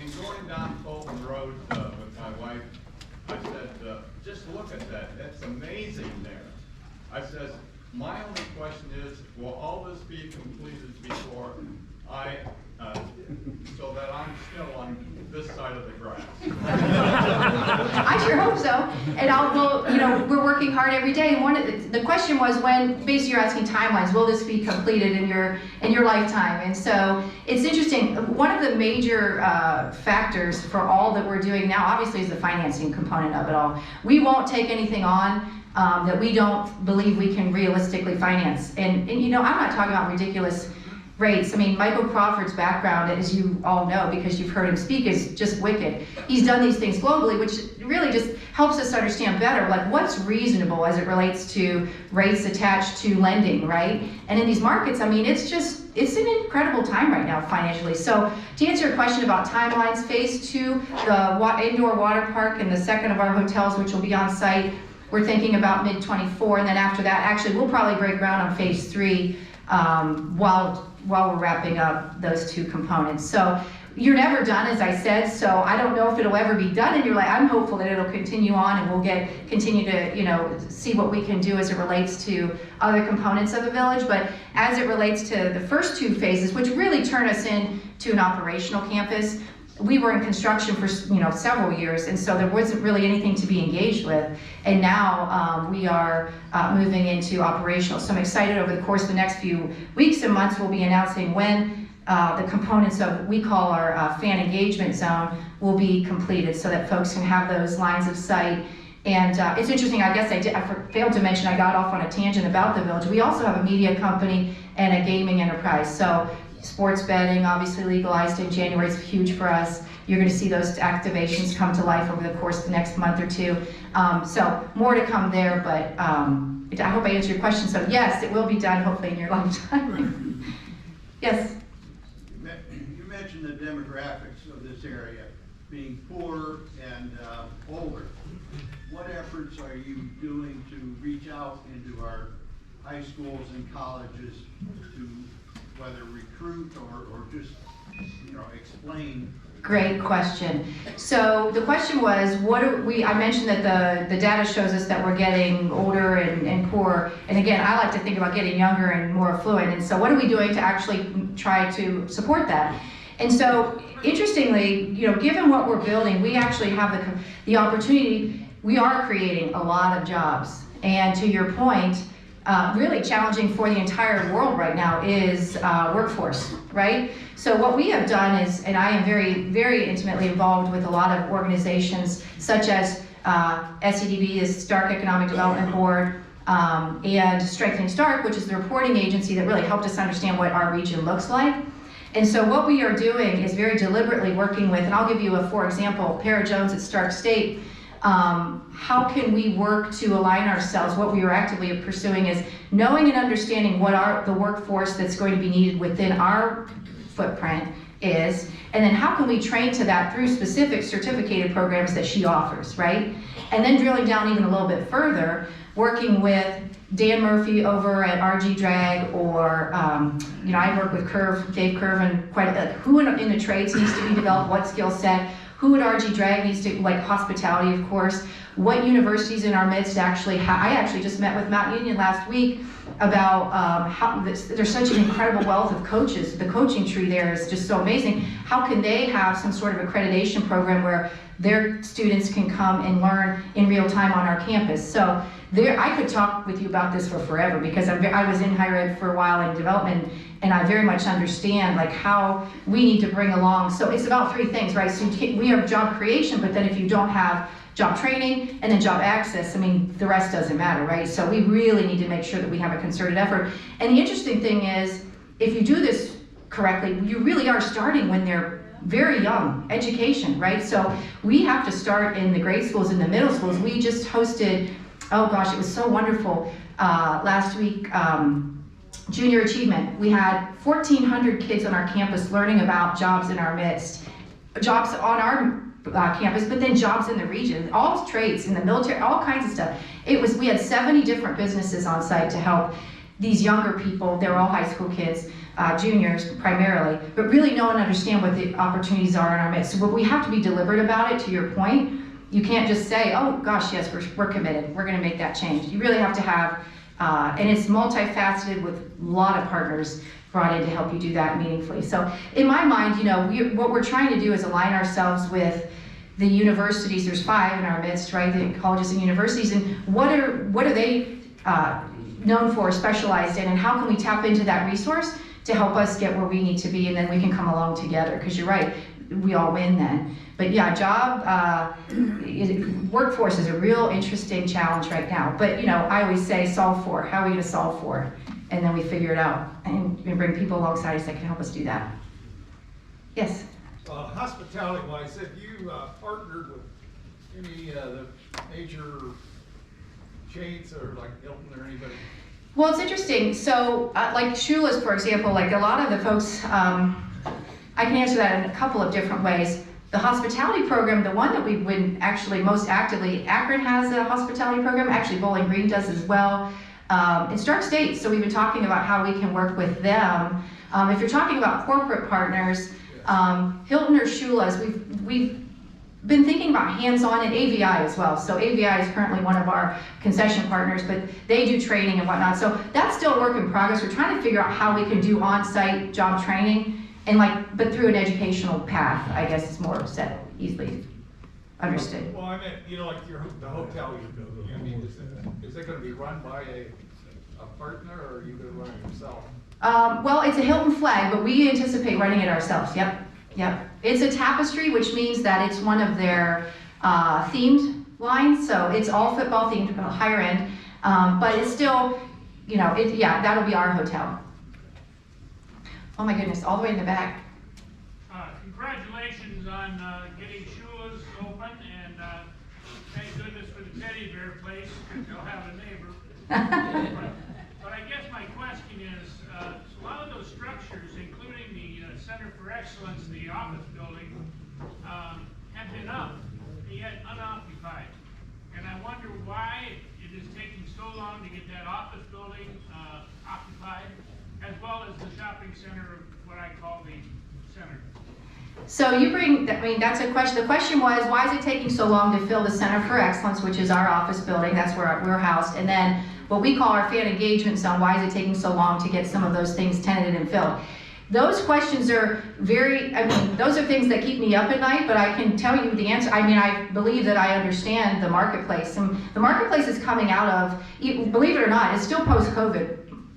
In going down Fulton Road with my wife, I said, just look at that. That's amazing there. I said, my only question is, will all this be completed before so that I'm still on this side of the grass? I sure hope so. And we're working hard every day. And the question was when, basically you're asking timelines, will this be completed in your lifetime? And so it's interesting. One of the major factors for all that we're doing now, obviously, is the financing component of it all. We won't take anything on that we don't believe we can realistically finance. And I'm not talking about ridiculous rates. I mean, Michael Crawford's background, as you all know because you've heard him speak, is just wicked. He's done these things globally, which really just helps us understand better, like what's reasonable as it relates to rates attached to lending, right? And in these markets, I mean, it's an incredible time right now financially. So to answer your question about timelines, phase 2, the indoor water park and the second of our hotels, which will be on site, we're thinking about mid-24, and then after that, actually, we'll probably break ground on phase 3 while we're wrapping up those 2 components. So you're never done, as I said, so I don't know if it'll ever be done, and you're like, I'm hopeful that it'll continue on and we'll continue to, see what we can do as it relates to other components of the village. But as it relates to the first 2 phases, which really turn us into an operational campus, we were in construction for several years, and so there wasn't really anything to be engaged with. And now we are moving into operational. So I'm excited over the course of the next few weeks and months, we'll be announcing when the components of what we call our fan engagement zone will be completed so that folks can have those lines of sight. And it's interesting, I guess I failed to mention, I got off on a tangent about the village. We also have a media company and a gaming enterprise. So sports betting, obviously legalized in January, is huge for us. You're going to see those activations come to life over the course of the next month or 2. So more to come there, but I hope I answered your question. So yes, it will be done hopefully in your lifetime. Yes? You mentioned the demographics of this area being poor and older. What efforts are you doing to reach out into our high schools and colleges to whether recruit or just explain? Great question. So the question was, I mentioned that the data shows us that we're getting older and poorer. And again, I like to think about getting younger and more affluent. And so what are we doing to actually try to support that? And so interestingly, given what we're building, we actually have the opportunity, we are creating a lot of jobs. And to your point, really challenging for the entire world right now is workforce, right? So what we have done is, and I am very, very intimately involved with a lot of organizations such as SEDB, the Stark Economic Development Board, and Strengthening Stark, which is the reporting agency that really helped us understand what our region looks like. And so what we are doing is very deliberately working with, and I'll give you for example, Para Jones at Stark State. How can we work to align ourselves? What we are actively pursuing is knowing and understanding what the workforce that's going to be needed within our footprint is, and then how can we train to that through specific certificated programs that she offers, right? And then drilling down even a little bit further, working with Dan Murphy over at RG Drag, or I work with Dave Curvin, who in the trades needs to be developed, what skill set, who at RG Drag needs to, like hospitality, of course, what universities in our midst actually have. I actually just met with Mount Union last week about how there's such an incredible wealth of coaches. The coaching tree there is just so amazing. How can they have some sort of accreditation program where their students can come and learn in real time on our campus? So I could talk with you about this for forever, because I was in higher ed for a while in development, and I very much understand like how we need to bring along. So it's about 3 things, right? So we have job creation, but then if you don't have job training and then job access, I mean, the rest doesn't matter, right? So we really need to make sure that we have a concerted effort. And the interesting thing is, if you do this correctly, you really are starting when they're very young, education, right? So we have to start in the grade schools and the middle schools. We just hosted, oh gosh, it was so wonderful, last week, Junior Achievement. We had 1,400 kids on our campus learning about jobs in our midst, jobs on our campus, but then jobs in the region, all trades, in the military, all kinds of stuff. We had 70 different businesses on site to help these younger people. They were all high school kids, juniors primarily, but really know and understand what the opportunities are in our midst. So we have to be deliberate about it, to your point. You can't just say, oh gosh, yes, we're committed, we're gonna make that change. You really have to have, and it's multifaceted with a lot of partners brought in to help you do that meaningfully. So in my mind, what we're trying to do is align ourselves with the universities. There's 5 in our midst, right? The colleges and universities, and what are they known for, specialized in, and how can we tap into that resource to help us get where we need to be, and then we can come along together, because you're right, we all win then. But yeah, workforce is a real interesting challenge right now. But I always say solve for. How are we gonna solve for? and then we figure it out and bring people alongside us that can help us do that. Yes? Hospitality-wise, have you partnered with any of the major chains or like Hilton or anybody? Well, it's interesting. So, like Shula's, for example, like a lot of the folks, I can answer that in a couple of different ways. The hospitality program, the one that we've been actually most actively, Akron has a hospitality program. Actually, Bowling Green does as well. In Stark State, so we've been talking about how we can work with them. If you're talking about corporate partners, Hilton or Shula's, we've been thinking about hands-on and AVI as well. So AVI is currently one of our concession partners, but they do training and whatnot. So that's still a work in progress. We're trying to figure out how we can do on-site job training and but through an educational path, I guess is more said, easily understood. Well, I meant, like the hotel you're building. I mean, is it going to be run by a partner, or are you going to run it yourself? Well, it's a Hilton flag, but we anticipate running it ourselves. Yep. It's a tapestry, which means that it's one of their themed lines. So it's all football themed, higher end. But it's still, that'll be our hotel. Oh my goodness, all the way in the back. Congratulations on getting Shula's open, and thank goodness for the teddy bear place, because you'll have a neighbor. But I guess my question is, a lot of those structures, including the Center for Excellence, the office building, have been up, yet unoccupied. And I wonder why it is taking so long to get that office building occupied, as well as the shopping center, what I call the center. So that's a question. The question was, why is it taking so long to fill the Center for Excellence, which is our office building, that's where we're housed, and then what we call our fan engagement zone, why is it taking so long to get some of those things tenanted and filled? Those questions are those are things that keep me up at night, but I can tell you the answer. I believe that I understand the marketplace, and the marketplace is coming out of, believe it or not, it's still post-COVID,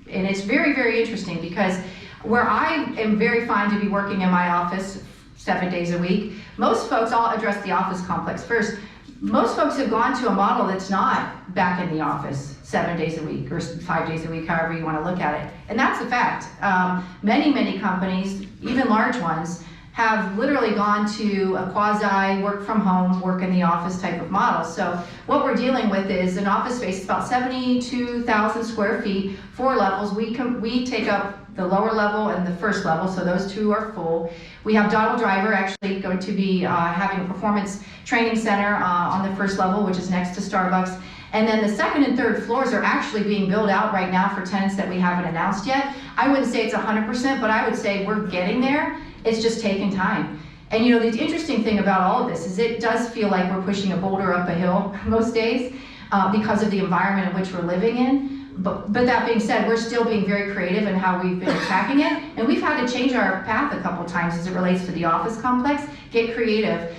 and it's very, very interesting, because where I am very fine to be working in my office 7 days a week, most folks, I'll address the office complex first, most folks have gone to a model that's not back in the office 7 days a week or 5 days a week, however you want to look at it. And that's a fact. Many companies, even large ones, have literally gone to a quasi work from home, work in the office type of model. So what we're dealing with is an office space. It's about 72,000 square feet, 4 levels. We take up the lower level and the first level, so those 2 are full. We have Donald Driver actually going to be having a performance training center on the first level, which is next to Starbucks. And then the second and third floors are actually being built out right now for tenants that we haven't announced yet. I wouldn't say it's 100%, but I would say we're getting there. It's just taking time. And the interesting thing about all of this is it does feel like we're pushing a boulder up a hill most days because of the environment in which we're living in. But that being said, we're still being very creative in how we've been attacking it. And we've had to change our path a couple times as it relates to the office complex. Get creative.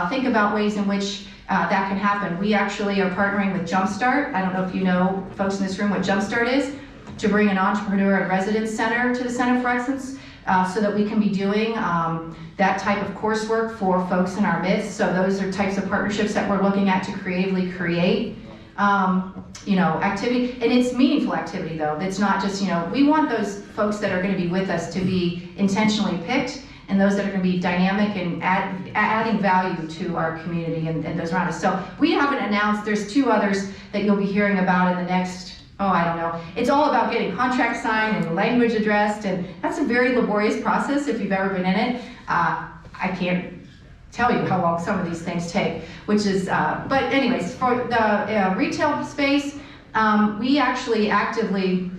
Think about ways in which that can happen. We actually are partnering with Jumpstart. I don't know if you know, folks in this room, what Jumpstart is, to bring an entrepreneur and residence center to the Center for Excellence so that we can be doing that type of coursework for folks in our midst. So those are types of partnerships that we're looking at to creatively create activity, and it's meaningful activity though. It's not just, we want those folks that are going to be with us to be intentionally picked, and those that are going to be dynamic and adding value to our community and those around us. So we haven't announced, there's 2 others that you'll be hearing about in the next, I don't know. It's all about getting contracts signed and language addressed, and that's a very laborious process if you've ever been in it. I can't tell you how long some of these things take, which is, but anyways, for the retail space, we actually actively,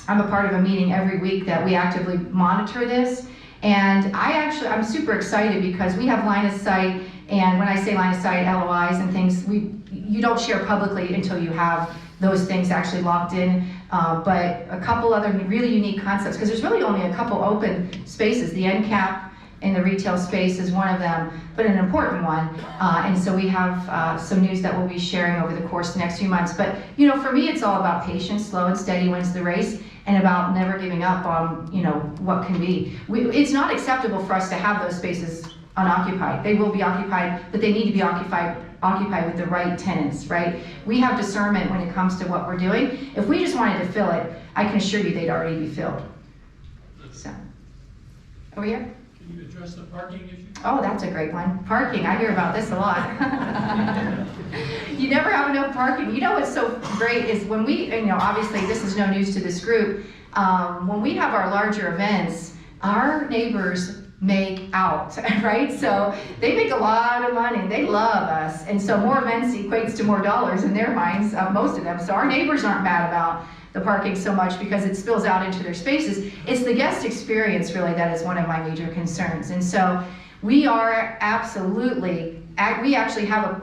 I'm a part of a meeting every week that we actively monitor this, and I'm super excited because we have line of sight, and when I say line of sight, LOIs and things, you don't share publicly until you have those things actually locked in, but a couple other really unique concepts, because there's really only a couple open spaces. The end cap in the retail space is one of them, but an important one. And so we have some news that we'll be sharing over the course of the next few months. But for me, it's all about patience. Slow and steady wins the race, and about never giving up on what can be. It's not acceptable for us to have those spaces unoccupied. They will be occupied, but they need to be occupied with the right tenants, right? We have discernment when it comes to what we're doing. If we just wanted to fill it, I can assure you they'd already be filled. So, over here. Can you address the parking issue? Oh, that's a great one. Parking, I hear about this a lot. You never have enough parking. You know what's so great is when we, obviously this is no news to this group, when we have our larger events, our neighbors make out, right? So they make a lot of money. They love us. And so more events equates to more dollars in their minds, most of them. So our neighbors aren't mad about the parking so much because it spills out into their spaces. It's the guest experience really that is one of my major concerns. And so we are absolutely, we actually have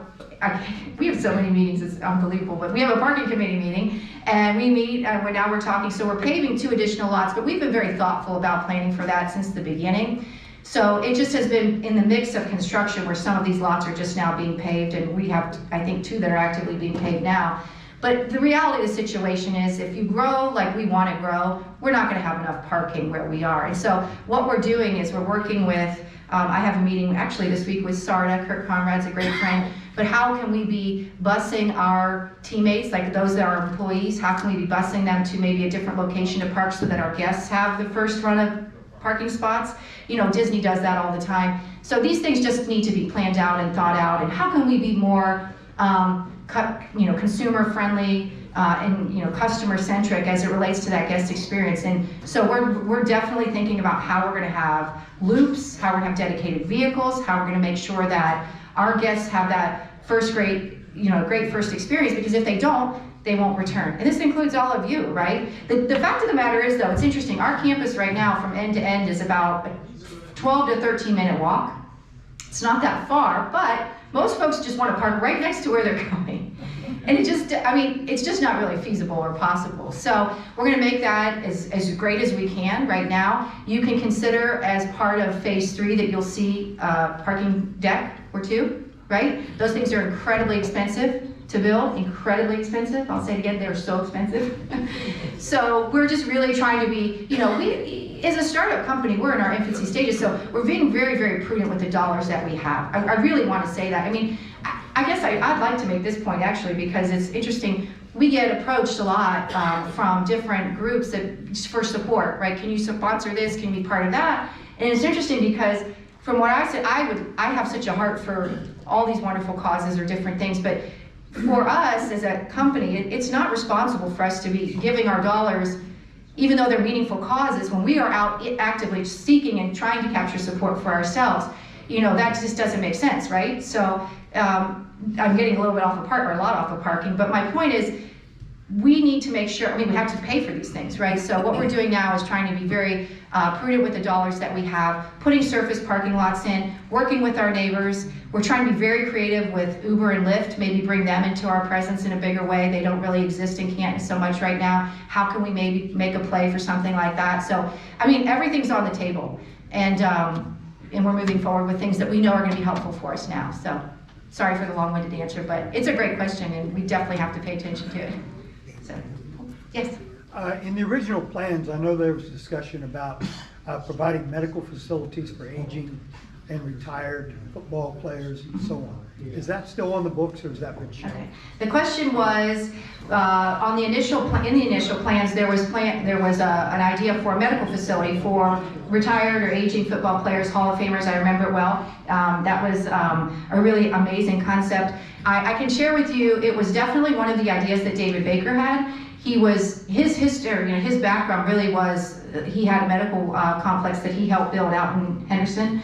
we have so many meetings, it's unbelievable, but we have a parking committee meeting and we meet and now we're talking, so we're paving 2 additional lots, but we've been very thoughtful about planning for that since the beginning. So it just has been in the mix of construction where some of these lots are just now being paved, and we have, I think, 2 that are actively being paved now. But the reality of the situation is if you grow like we want to grow, we're not going to have enough parking where we are. And so what we're doing is we're working with, I have a meeting actually this week with SARTA, Kurt Conrad's a great friend, but how can we be busing our teammates, like those that are employees, how can we be busing them to maybe a different location to park so that our guests have the first run of parking spots? Disney does that all the time. So these things just need to be planned out and thought out, and how can we be more consumer friendly and customer centric as it relates to that guest experience. And so we're definitely thinking about how we're going to have loops, how we're going to have dedicated vehicles, how we're going to make sure that our guests have that great first experience, because if they don't, they won't return. And this includes all of you, right? The fact of the matter is though, it's interesting, our campus right now from end to end is about a 12 to 13 minute walk. It's not that far, but most folks just want to park right next to where they're going. And it's just not really feasible or possible. So we're going to make that as great as we can right now. You can consider as part of phase 3 that you'll see parking deck or 2, right? Those things are incredibly expensive to build, incredibly expensive. I'll say it again, they're so expensive. So we're just really trying to be, we, as a startup company, we're in our infancy stages, so we're being very, very prudent with the dollars that we have. I really want to say that. I guess I'd like to make this point actually, because it's interesting. We get approached a lot from different groups for support, right? Can you sponsor this? Can you be part of that? And it's interesting because from what I said, I have such a heart for all these wonderful causes or different things, but for us as a company, it's not responsible for us to be giving our dollars, even though they're meaningful causes, when we are out actively seeking and trying to capture support for ourselves. That just doesn't make sense, right? So I'm getting a little bit off of a lot off of parking, but my point is, we need to make sure, we have to pay for these things, right? So what we're doing now is trying to be very prudent with the dollars that we have, putting surface parking lots in, working with our neighbors. We're trying to be very creative with Uber and Lyft, maybe bring them into our presence in a bigger way. They don't really exist in Canton so much right now. How can we maybe make a play for something like that? So, everything's on the table. And we're moving forward with things that we know are going to be helpful for us now. So, sorry for the long-winded answer, but it's a great question, and we definitely have to pay attention to it. So, yes? In the original plans, I know there was discussion about providing medical facilities for aging and retired football players and so on. Is that still on the books, or has that been shown? Okay. The question was, in the initial plans, there was an idea for a medical facility for retired or aging football players, Hall of Famers. I remember it well. That was a really amazing concept. I can share with you, it was definitely one of the ideas that David Baker had. His background really was, he had a medical complex that he helped build out in Henderson.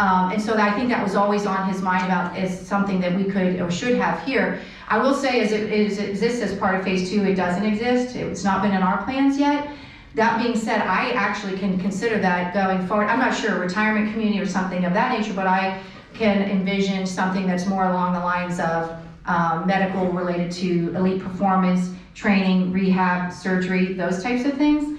And so I think that was always on his mind as something that we could or should have here. I will say, as it exists as part of phase 2, it doesn't exist. It's not been in our plans yet. That being said, I actually can consider that going forward. I'm not sure, a retirement community or something of that nature, but I can envision something that's more along the lines of medical related to elite performance, training, rehab, surgery, those types of things.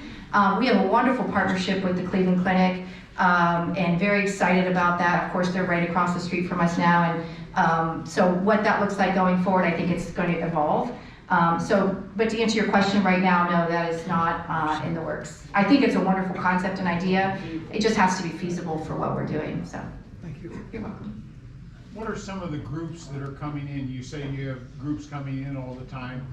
We have a wonderful partnership with the Cleveland Clinic. And very excited about that. Of course, they're right across the street from us now, and so what that looks like going forward, I think it's going to evolve. But to answer your question right now, no, that is not in the works. I think it's a wonderful concept and idea. It just has to be feasible for what we're doing. So, thank you. You're welcome. What are some of the groups that are coming in? You say you have groups coming in all the time.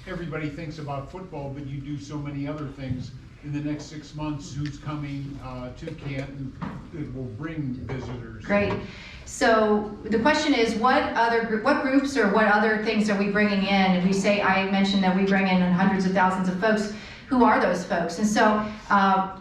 Everybody thinks about football, but you do so many other things. In the next 6 months, who's coming to Canton that will bring visitors? Great. So the question is, what groups or what other things are we bringing in? And we say, I mentioned that we bring in hundreds of thousands of folks. Who are those folks? And so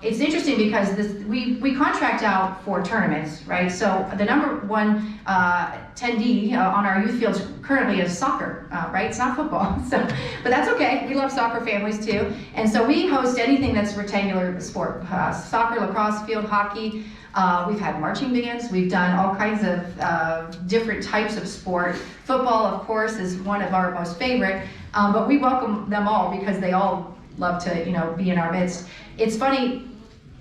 it's interesting because we contract out for tournaments, right? So the number one attendee on our youth fields currently is soccer, right? It's not football, so, but that's okay. We love soccer families too. And so we host anything that's rectangular sport, soccer, lacrosse, field hockey. We've had marching bands. We've done all kinds of different types of sport. Football, of course, is one of our most favorite, but we welcome them all because they all love to, be in our midst. It's funny,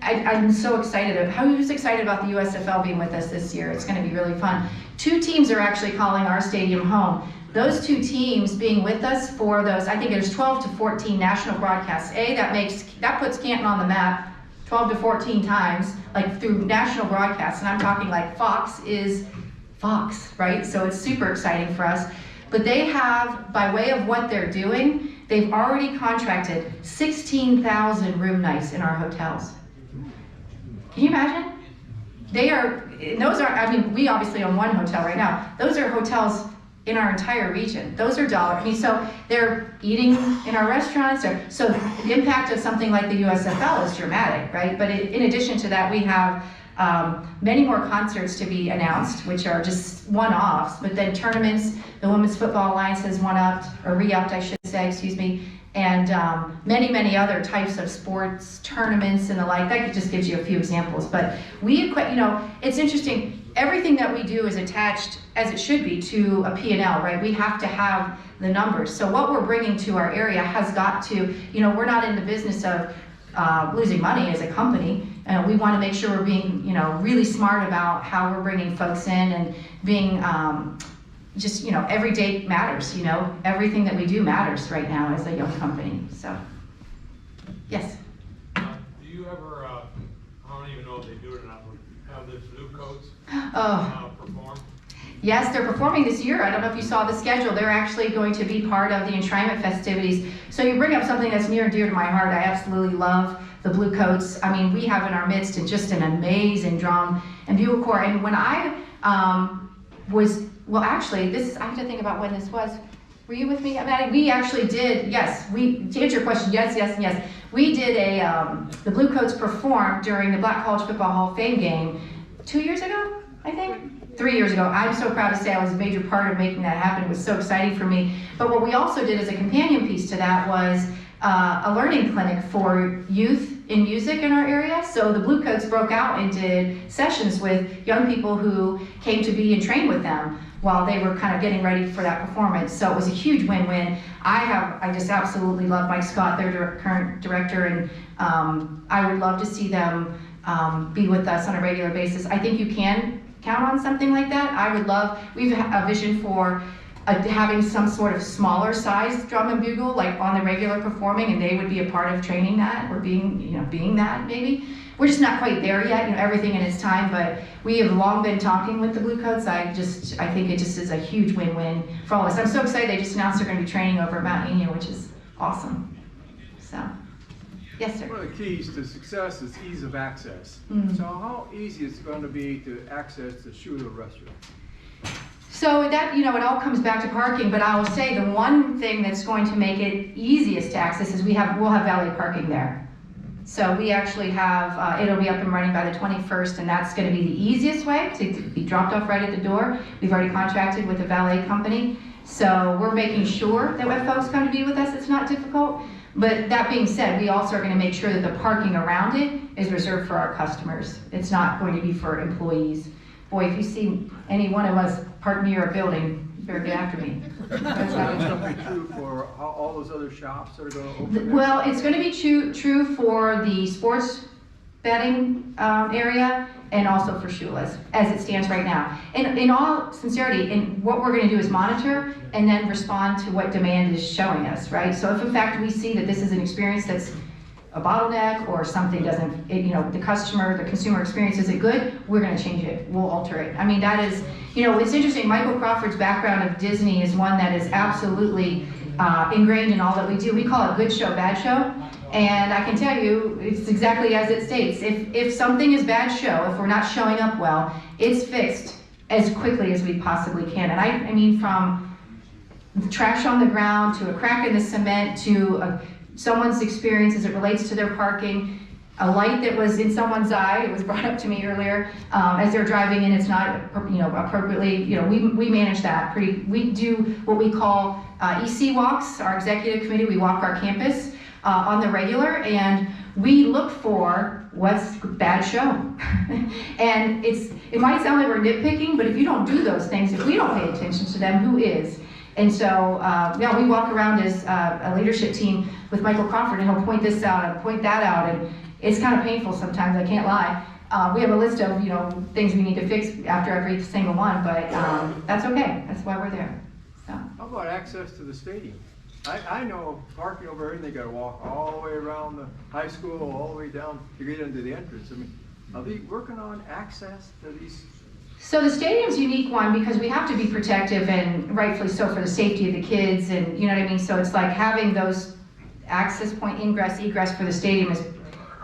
I'm so excited. Who's excited about the USFL being with us this year? It's going to be really fun. 2 teams are actually calling our stadium home. Those 2 teams being with us for those, I think there's 12 to 14 national broadcasts. That puts Canton on the map 12 to 14 times, like through national broadcasts. And I'm talking like Fox is Fox, right? So it's super exciting for us. But they have, by way of what they're doing, they've already contracted 16,000 room nights in our hotels. Can you imagine? We obviously own one hotel right now. Those are hotels in our entire region. Those are so they're eating in our restaurants. So the impact of something like the USFL is dramatic, right? But in addition to that, we have many more concerts to be announced, which are just one-offs, but then tournaments. The Women's Football Alliance has re-upped, I should say, excuse me, and many, many other types of sports, tournaments and the like. That just gives you a few examples. But it's interesting, everything that we do is attached, as it should be, to a P&L, right? We have to have the numbers. So what we're bringing to our area has got to, we're not in the business of losing money as a company. We want to make sure we're being, really smart about how we're bringing folks in and being every day matters, everything that we do matters right now as a young company. So, yes. Do you ever, I don't even know if they do it or not, but have the blue coats perform? Yes, they're performing this year. I don't know if you saw the schedule. They're actually going to be part of the enshrinement festivities. So you bring up something that's near and dear to my heart. I absolutely love the Blue Coats. I mean, we have in our midst just an amazing drum and bugle corps. And when I I have to think about when this was. Were you with me? I mean, we actually did, yes, to answer your question, yes. We did the Blue Coats performed during the Black College Football Hall of Fame game 2 years ago, I think? 3 years ago. I'm so proud to say I was a major part of making that happen. It was so exciting for me. But what we also did as a companion piece to that was a learning clinic for youth in music in our area. So the Blue Coats broke out and did sessions with young people who came to be and train with them while they were kind of getting ready for that performance. So it was a huge win-win. I just absolutely love Mike Scott, their current director, and I would love to see them be with us on a regular basis. I think you can count on something like that. We've a vision for having some sort of smaller size drum and bugle, like on the regular performing, and they would be a part of training that, or being that maybe. We're just not quite there yet, everything in its time, but we have long been talking with the Blue Coats. I think it just is a huge win-win for all of us. I'm so excited they just announced they're going to be training over at Mount Union, which is awesome. So, yes, sir. One of the keys to success is ease of access. So how easy is it going to be to access the Shula restaurant? So that, it all comes back to parking, but I will say the one thing that's going to make it easiest to access is we'll have valet parking there. So we actually have, it'll be up and running by the 21st, and that's going to be the easiest way to be dropped off right at the door. We've already contracted with a valet company, so we're making sure that when folks come to be with us, it's not difficult. But that being said, we also are going to make sure that the parking around it is reserved for our customers. It's not going to be for employees. Boy, if you see any one of us park near a building, you better get after me. That's going to be true for all those other shops that are going to open? Well, it's going to be true for the sports betting area and also for Shula's as it stands right now. And in all sincerity, what we're going to do is monitor and then respond to what demand is showing us, right? So if in fact we see that this is an experience that's a bottleneck or something doesn't, the consumer experience isn't good, we're gonna change it, we'll alter it. I mean, that is, it's interesting, Michael Crawford's background of Disney is one that is absolutely ingrained in all that we do. We call it good show, bad show. And I can tell you, it's exactly as it states. If something is bad show, if we're not showing up well, it's fixed as quickly as we possibly can. And I mean, from the trash on the ground, to a crack in the cement, to someone's experience as it relates to their parking, a light that was in someone's eye, it was brought up to me earlier, as they're driving in, it's not appropriately, we manage that we do what we call EC walks, our executive committee, we walk our campus on the regular, and we look for what's bad show. And it might sound like we're nitpicking, but if you don't do those things, if we don't pay attention to them, who is? And so, we walk around as a leadership team with Michael Crawford, and he'll point this out and point that out, and it's kind of painful sometimes, I can't lie. We have a list of, things we need to fix after every single one, but that's okay, that's why we're there. So. How about access to the stadium? I know parking over here, and they gotta walk all the way around the high school, all the way down to get into the entrance. I mean, are they working on access to these? So the stadium's a unique one because we have to be protective, and rightfully so, for the safety of the kids, and you know what I mean? So it's like having those access point, ingress, egress for the stadium is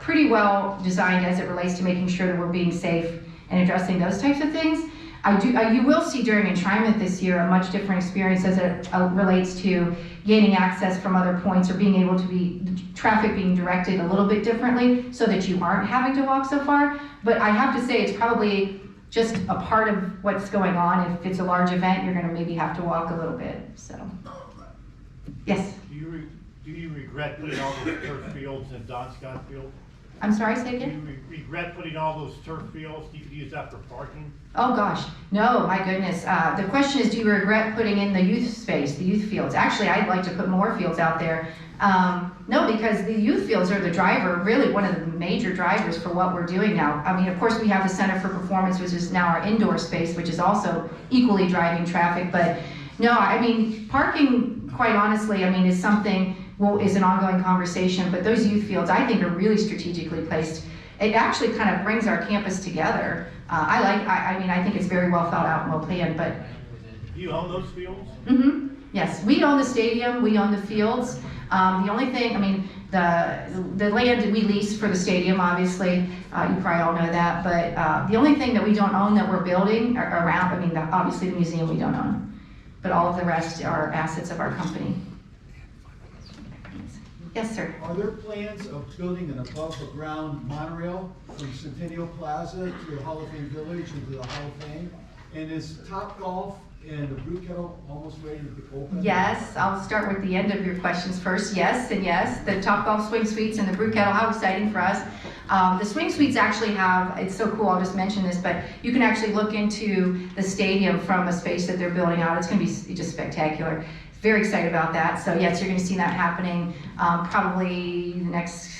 pretty well designed as it relates to making sure that we're being safe and addressing those types of things. You will see during enshrinement this year a much different experience as it relates to gaining access from other points, or being able to traffic being directed a little bit differently so that you aren't having to walk so far. But I have to say, it's probably just a part of what's going on. If it's a large event, you're gonna maybe have to walk a little bit, so. Yes? Do you regret putting all those turf fields in Don Scott Field? I'm sorry, say again? Do you regret putting all those turf fields? Do you use that for parking? Oh gosh, no, my goodness. The question is, do you regret putting in the youth space, the youth fields? Actually, I'd like to put more fields out there. No, because the youth fields are the driver, really one of the major drivers for what we're doing now. I mean, of course, we have the Center for Performance, which is now our indoor space, which is also equally driving traffic. But no, I mean, parking, quite honestly, I mean, is something, is an ongoing conversation, but those youth fields, I think, are really strategically placed. It actually kind of brings our campus together. I think it's very well thought out and well planned, but. Do you own those fields? Mm-hmm. Yes, we own the stadium, we own the fields. The only thing, I mean, the land we lease for the stadium, obviously, you probably all know that, but the only thing that we don't own that we're building around, I mean, obviously the museum we don't own, but all of the rest are assets of our company. Yes, sir. Are there plans of building an above-the-ground monorail from Centennial Plaza to the Hall of Fame Village and to the Hall of Fame? And is Topgolf and the Brew Kettle almost ready to open? Yes, I'll start with the end of your questions first. Yes, and yes, the Topgolf Swing Suites and the Brew Kettle, how exciting for us. The Swing Suites actually have, it's so cool, I'll just mention this, but you can actually look into the stadium from a space that they're building out. It's gonna be just spectacular. Very excited about that. So yes, you're going to see that happening probably the next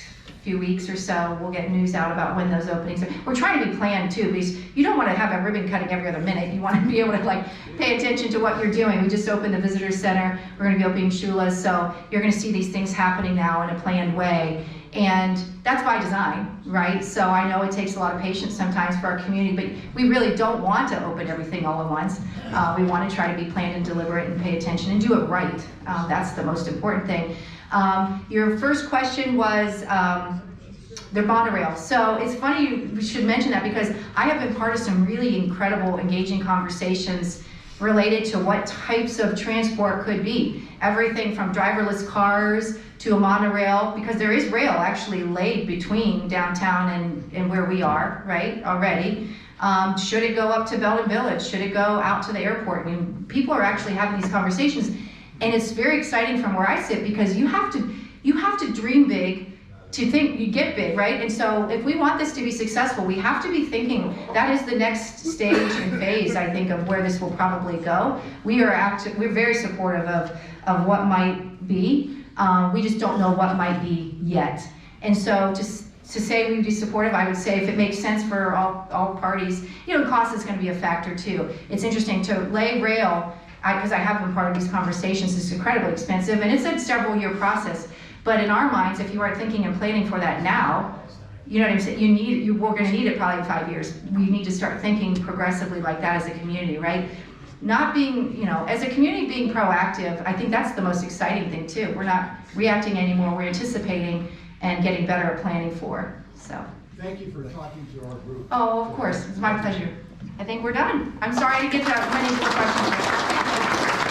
few weeks or so. We'll get news out about when those openings are. We're trying to be planned too, because you don't want to have a ribbon cutting every other minute. You want to be able to pay attention to what you're doing. We just opened the visitor center. We're going to be opening Shula's. So you're going to see these things happening now in a planned way. And that's by design, right? So I know it takes a lot of patience sometimes for our community, but we really don't want to open everything all at once. We want to try to be planned and deliberate and pay attention and do it right. That's the most important thing. Your first question was the monorail. So it's funny you should mention that, because I have been part of some really incredible, engaging conversations related to what types of transport could be. Everything from driverless cars to a monorail, because there is rail actually laid between downtown and where we are, right, already. Should it go up to Belden Village? Should it go out to the airport? I mean, people are actually having these conversations, and it's very exciting from where I sit, because you have to dream big to think you get big, right? And so if we want this to be successful, we have to be thinking that is the next stage and phase, I think, of where this will probably go. We're very supportive of what might be. We just don't know what might be yet. And so to say we'd be supportive, I would say if it makes sense for all parties, cost is going to be a factor too. It's interesting to lay rail, because I have been part of these conversations, it's incredibly expensive, and it's a several-year process. But in our minds, if you are thinking and planning for that now, you know what I'm saying, we're gonna need it probably in 5 years. We need to start thinking progressively like that as a community, right? Not being, you know, as a community being proactive, I think that's the most exciting thing too. We're not reacting anymore, we're anticipating and getting better at planning for, so. Thank you for talking to our group. Oh, of course, it's my pleasure. I think we're done. I'm sorry to get that many questions.